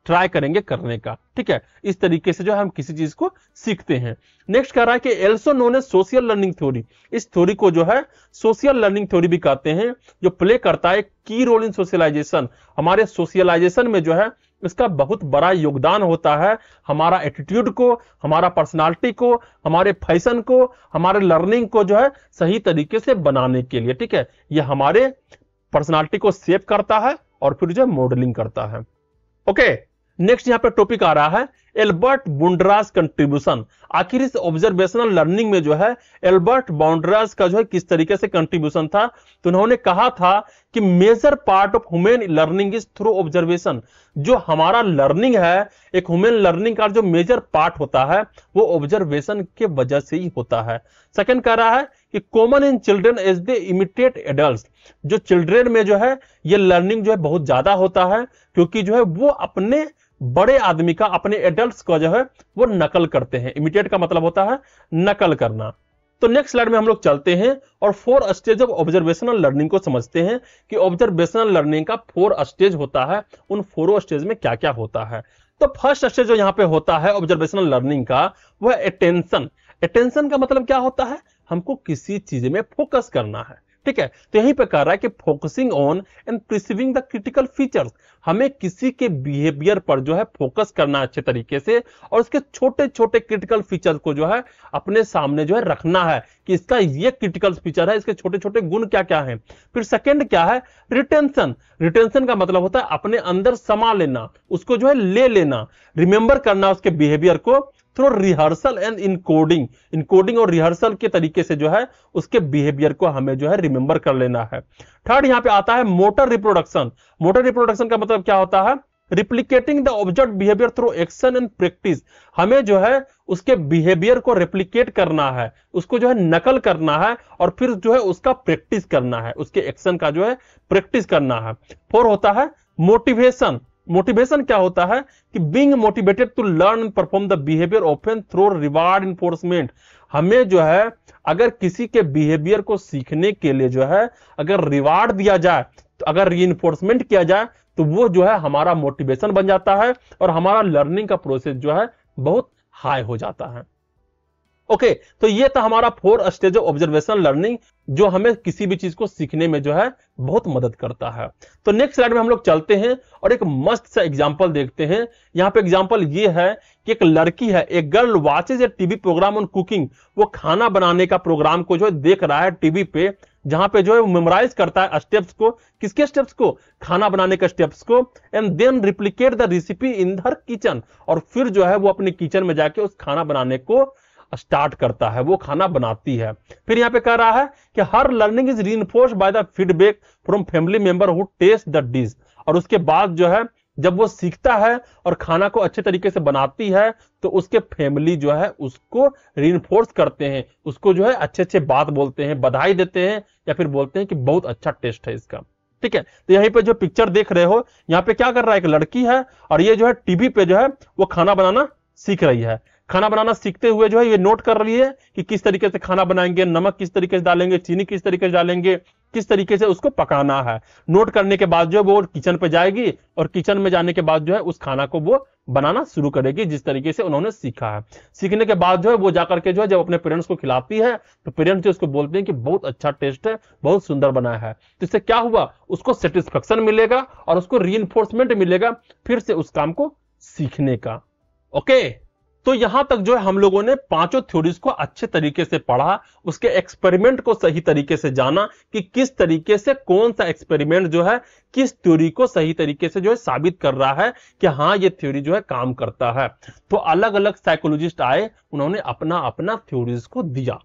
ट्राई करेंगे करने का। ठीक है, इस तरीके से जो हम किसी चीज को सीखते हैं। नेक्स्ट कह रहा है कि also known as social learning theory. इस थ्योरी को जो है सोशल लर्निंग थ्योरी भी कहते हैं, जो प्ले करता है की रोल इन सोशलाइजेशन। हमारे सोशलाइजेशन में जो है इसका बहुत बड़ा योगदान होता है, हमारा एटीट्यूड को, हमारा पर्सनालिटी को, हमारे फैशन को, हमारे लर्निंग को जो है सही तरीके से बनाने के लिए। ठीक है, यह हमारे पर्सनालिटी को शेप करता है और फिर जो मॉडलिंग करता है। ओके, नेक्स्ट यहां पे टॉपिक आ रहा है एल्बर्ट बुंड्रास कंट्रीब्यूशन। आखिर इस ऑब्जर्वेशनल लर्निंग में जो है एल्बर्ट बुंड्रास का जो है किस तरीके से कंट्रीब्यूशन था? तो उन्होंने कहा था कि major part of human learning is through observation. जो हमारा लर्निंग है, एक ह्यूमन लर्निंग का जो मेजर पार्ट होता है वो ऑब्जर्वेशन के वजह से ही होता है। सेकंड कह रहा है कि common in children as they imitate adults, जो चिल्ड्रन में जो है ये लर्निंग जो है बहुत ज्यादा होता है, क्योंकि जो है वो अपने बड़े आदमी का, अपने एडल्ट्स का जो है वो नकल करते हैं। इमिटेट का मतलब होता है नकल करना। तो नेक्स्ट स्लाइड में हम लोग चलते हैं और 4 स्टेज ऑफ ऑब्जर्वेशनल लर्निंग को समझते हैं कि ऑब्जर्वेशनल लर्निंग का 4 स्टेज होता है, उन 4 स्टेज में क्या क्या होता है। तो फर्स्ट स्टेज जो यहां पे होता है ऑब्जर्वेशनल लर्निंग का, वह अटेंशन। अटेंशन का मतलब क्या होता है, हमको किसी चीज में फोकस करना है, ठीक है। तो यहीं पे कह रहा है कि focusing on and perceiving the critical features, हमें किसी के बिहेवियर पर जो है फोकस करना अच्छे तरीके से, और उसके छोटे छोटे क्रिटिकल फीचर को जो है अपने सामने जो है रखना है कि इसका ये क्रिटिकल फीचर है, इसके छोटे छोटे गुण क्या क्या हैं। फिर सेकंड क्या है, रिटेंशन। रिटेंशन का मतलब होता है अपने अंदर समा लेना, उसको जो है ले लेना, रिमेंबर करना उसके बिहेवियर को through rehearsal and encoding. Encoding और रिहर्सल के तरीके से जो है उसके बिहेवियर को हमें जो है रिमेंबर कर लेना है। थर्ड यहां पे आता है मोटर रिप्रोडक्शन। मोटर रिप्रोडक्शन का मतलब क्या होता है, replicating the observe behaviour through action and practice. हमें जो है उसके बिहेवियर को रेप्लिकेट करना है, उसको जो है नकल करना है, और फिर जो है उसका प्रैक्टिस करना है, उसके एक्शन का जो है प्रैक्टिस करना है। 4 होता है मोटिवेशन। मोटिवेशन क्या होता है कि being motivated to learn and perform the behaviour often through reward enforcement. हमें जो है अगर किसी के बिहेवियर को सीखने के लिए जो है अगर रिवार्ड दिया जाए, तो अगर रीइंफोर्समेंट किया जाए, तो वो जो है हमारा मोटिवेशन बन जाता है और हमारा लर्निंग का प्रोसेस जो है बहुत हाई हो जाता है। ओके, तो ये था हमारा 4 स्टेज ऑफ ऑब्जर्वेशनल लर्निंग, जो हमें किसी भी चीज को सीखने में जो है बहुत मदद करता है। तो नेक्स्ट स्लाइड में हम लोग चलते हैं और एक मस्त सा एग्जांपल देखते हैं। यहां पे एग्जांपल ये है कि एक लड़की है, एक girl watches a TV programme on cooking. वो खाना बनाने का प्रोग्राम को जो है देख रहा है टीवी पे, जहां पे जो है मेमोराइज करता है स्टेप्स को। किसके स्टेप्स को, खाना बनाने के स्टेप्स को। And then replicate the recipe in her kitchen, और फिर जो है वो अपने किचन में जाके उस खाना बनाने को स्टार्ट करता है, वो खाना बनाती है। फिर यहां पे कह रहा है कि her learning is reinforced by the feedback from family member who taste the dish. और उसके बाद जो है जब वो सीखता है और खाना को अच्छे तरीके से बनाती है, तो उसके फैमिली जो है उसको रीइंफोर्स करते हैं, उसको जो है अच्छे अच्छे बात बोलते हैं, बधाई देते हैं, या फिर बोलते हैं कि बहुत अच्छा टेस्ट है इसका, ठीक है। तो यहीं पे जो पिक्चर देख रहे हो, यहाँ पे क्या कर रहा है, एक लड़की है और ये जो है टीवी पे जो है वो खाना बनाना सीख रही है। खाना बनाना सीखते हुए जो है ये नोट कर रही है कि किस तरीके से खाना बनाएंगे, नमक किस तरीके से डालेंगे, चीनी किस तरीके से डालेंगे, किस तरीके से उसको पकाना है। नोट करने के बाद जो है वो किचन पे जाएगी, और किचन में जाने के बाद जो है उस खाना को वो बनाना शुरू करेगी जिस तरीके से उन्होंने सीखा है। सीखने के बाद जो है वो जाकर के जो है जब अपने पेरेंट्स को खिलाती है, तो पेरेंट्स जो उसको बोलते हैं कि बहुत अच्छा टेस्ट है, बहुत सुंदर बना है। तो इससे क्या हुआ, उसको सेटिस्फेक्शन मिलेगा और उसको रीइंफोर्समेंट मिलेगा फिर से उस काम को सीखने का। ओके, तो यहां तक जो है हम लोगों ने 5 थ्योरीज को अच्छे तरीके से पढ़ा, उसके एक्सपेरिमेंट को सही तरीके से जाना कि किस तरीके से कौन सा एक्सपेरिमेंट जो है किस थ्योरी को सही तरीके से जो है साबित कर रहा है कि हाँ ये थ्योरी जो है काम करता है। तो अलग अलग साइकोलॉजिस्ट आए, उन्होंने अपना अपना थ्योरीज को दिया,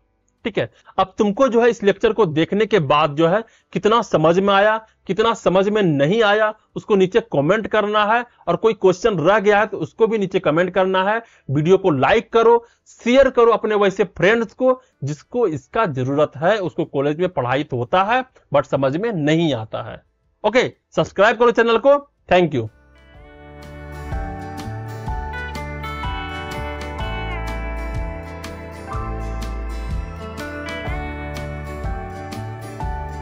ठीक है। अब तुमको जो है इस लेक्चर को देखने के बाद जो है कितना समझ में आया, कितना समझ में नहीं आया, उसको नीचे कमेंट करना है, और कोई क्वेश्चन रह गया है तो उसको भी नीचे कमेंट करना है। वीडियो को लाइक करो, शेयर करो अपने वैसे फ्रेंड्स को जिसको इसका जरूरत है। उसको कॉलेज में पढ़ाई तो होता है बट समझ में नहीं आता है। ओके, सब्सक्राइब करो चैनल को। Thank you.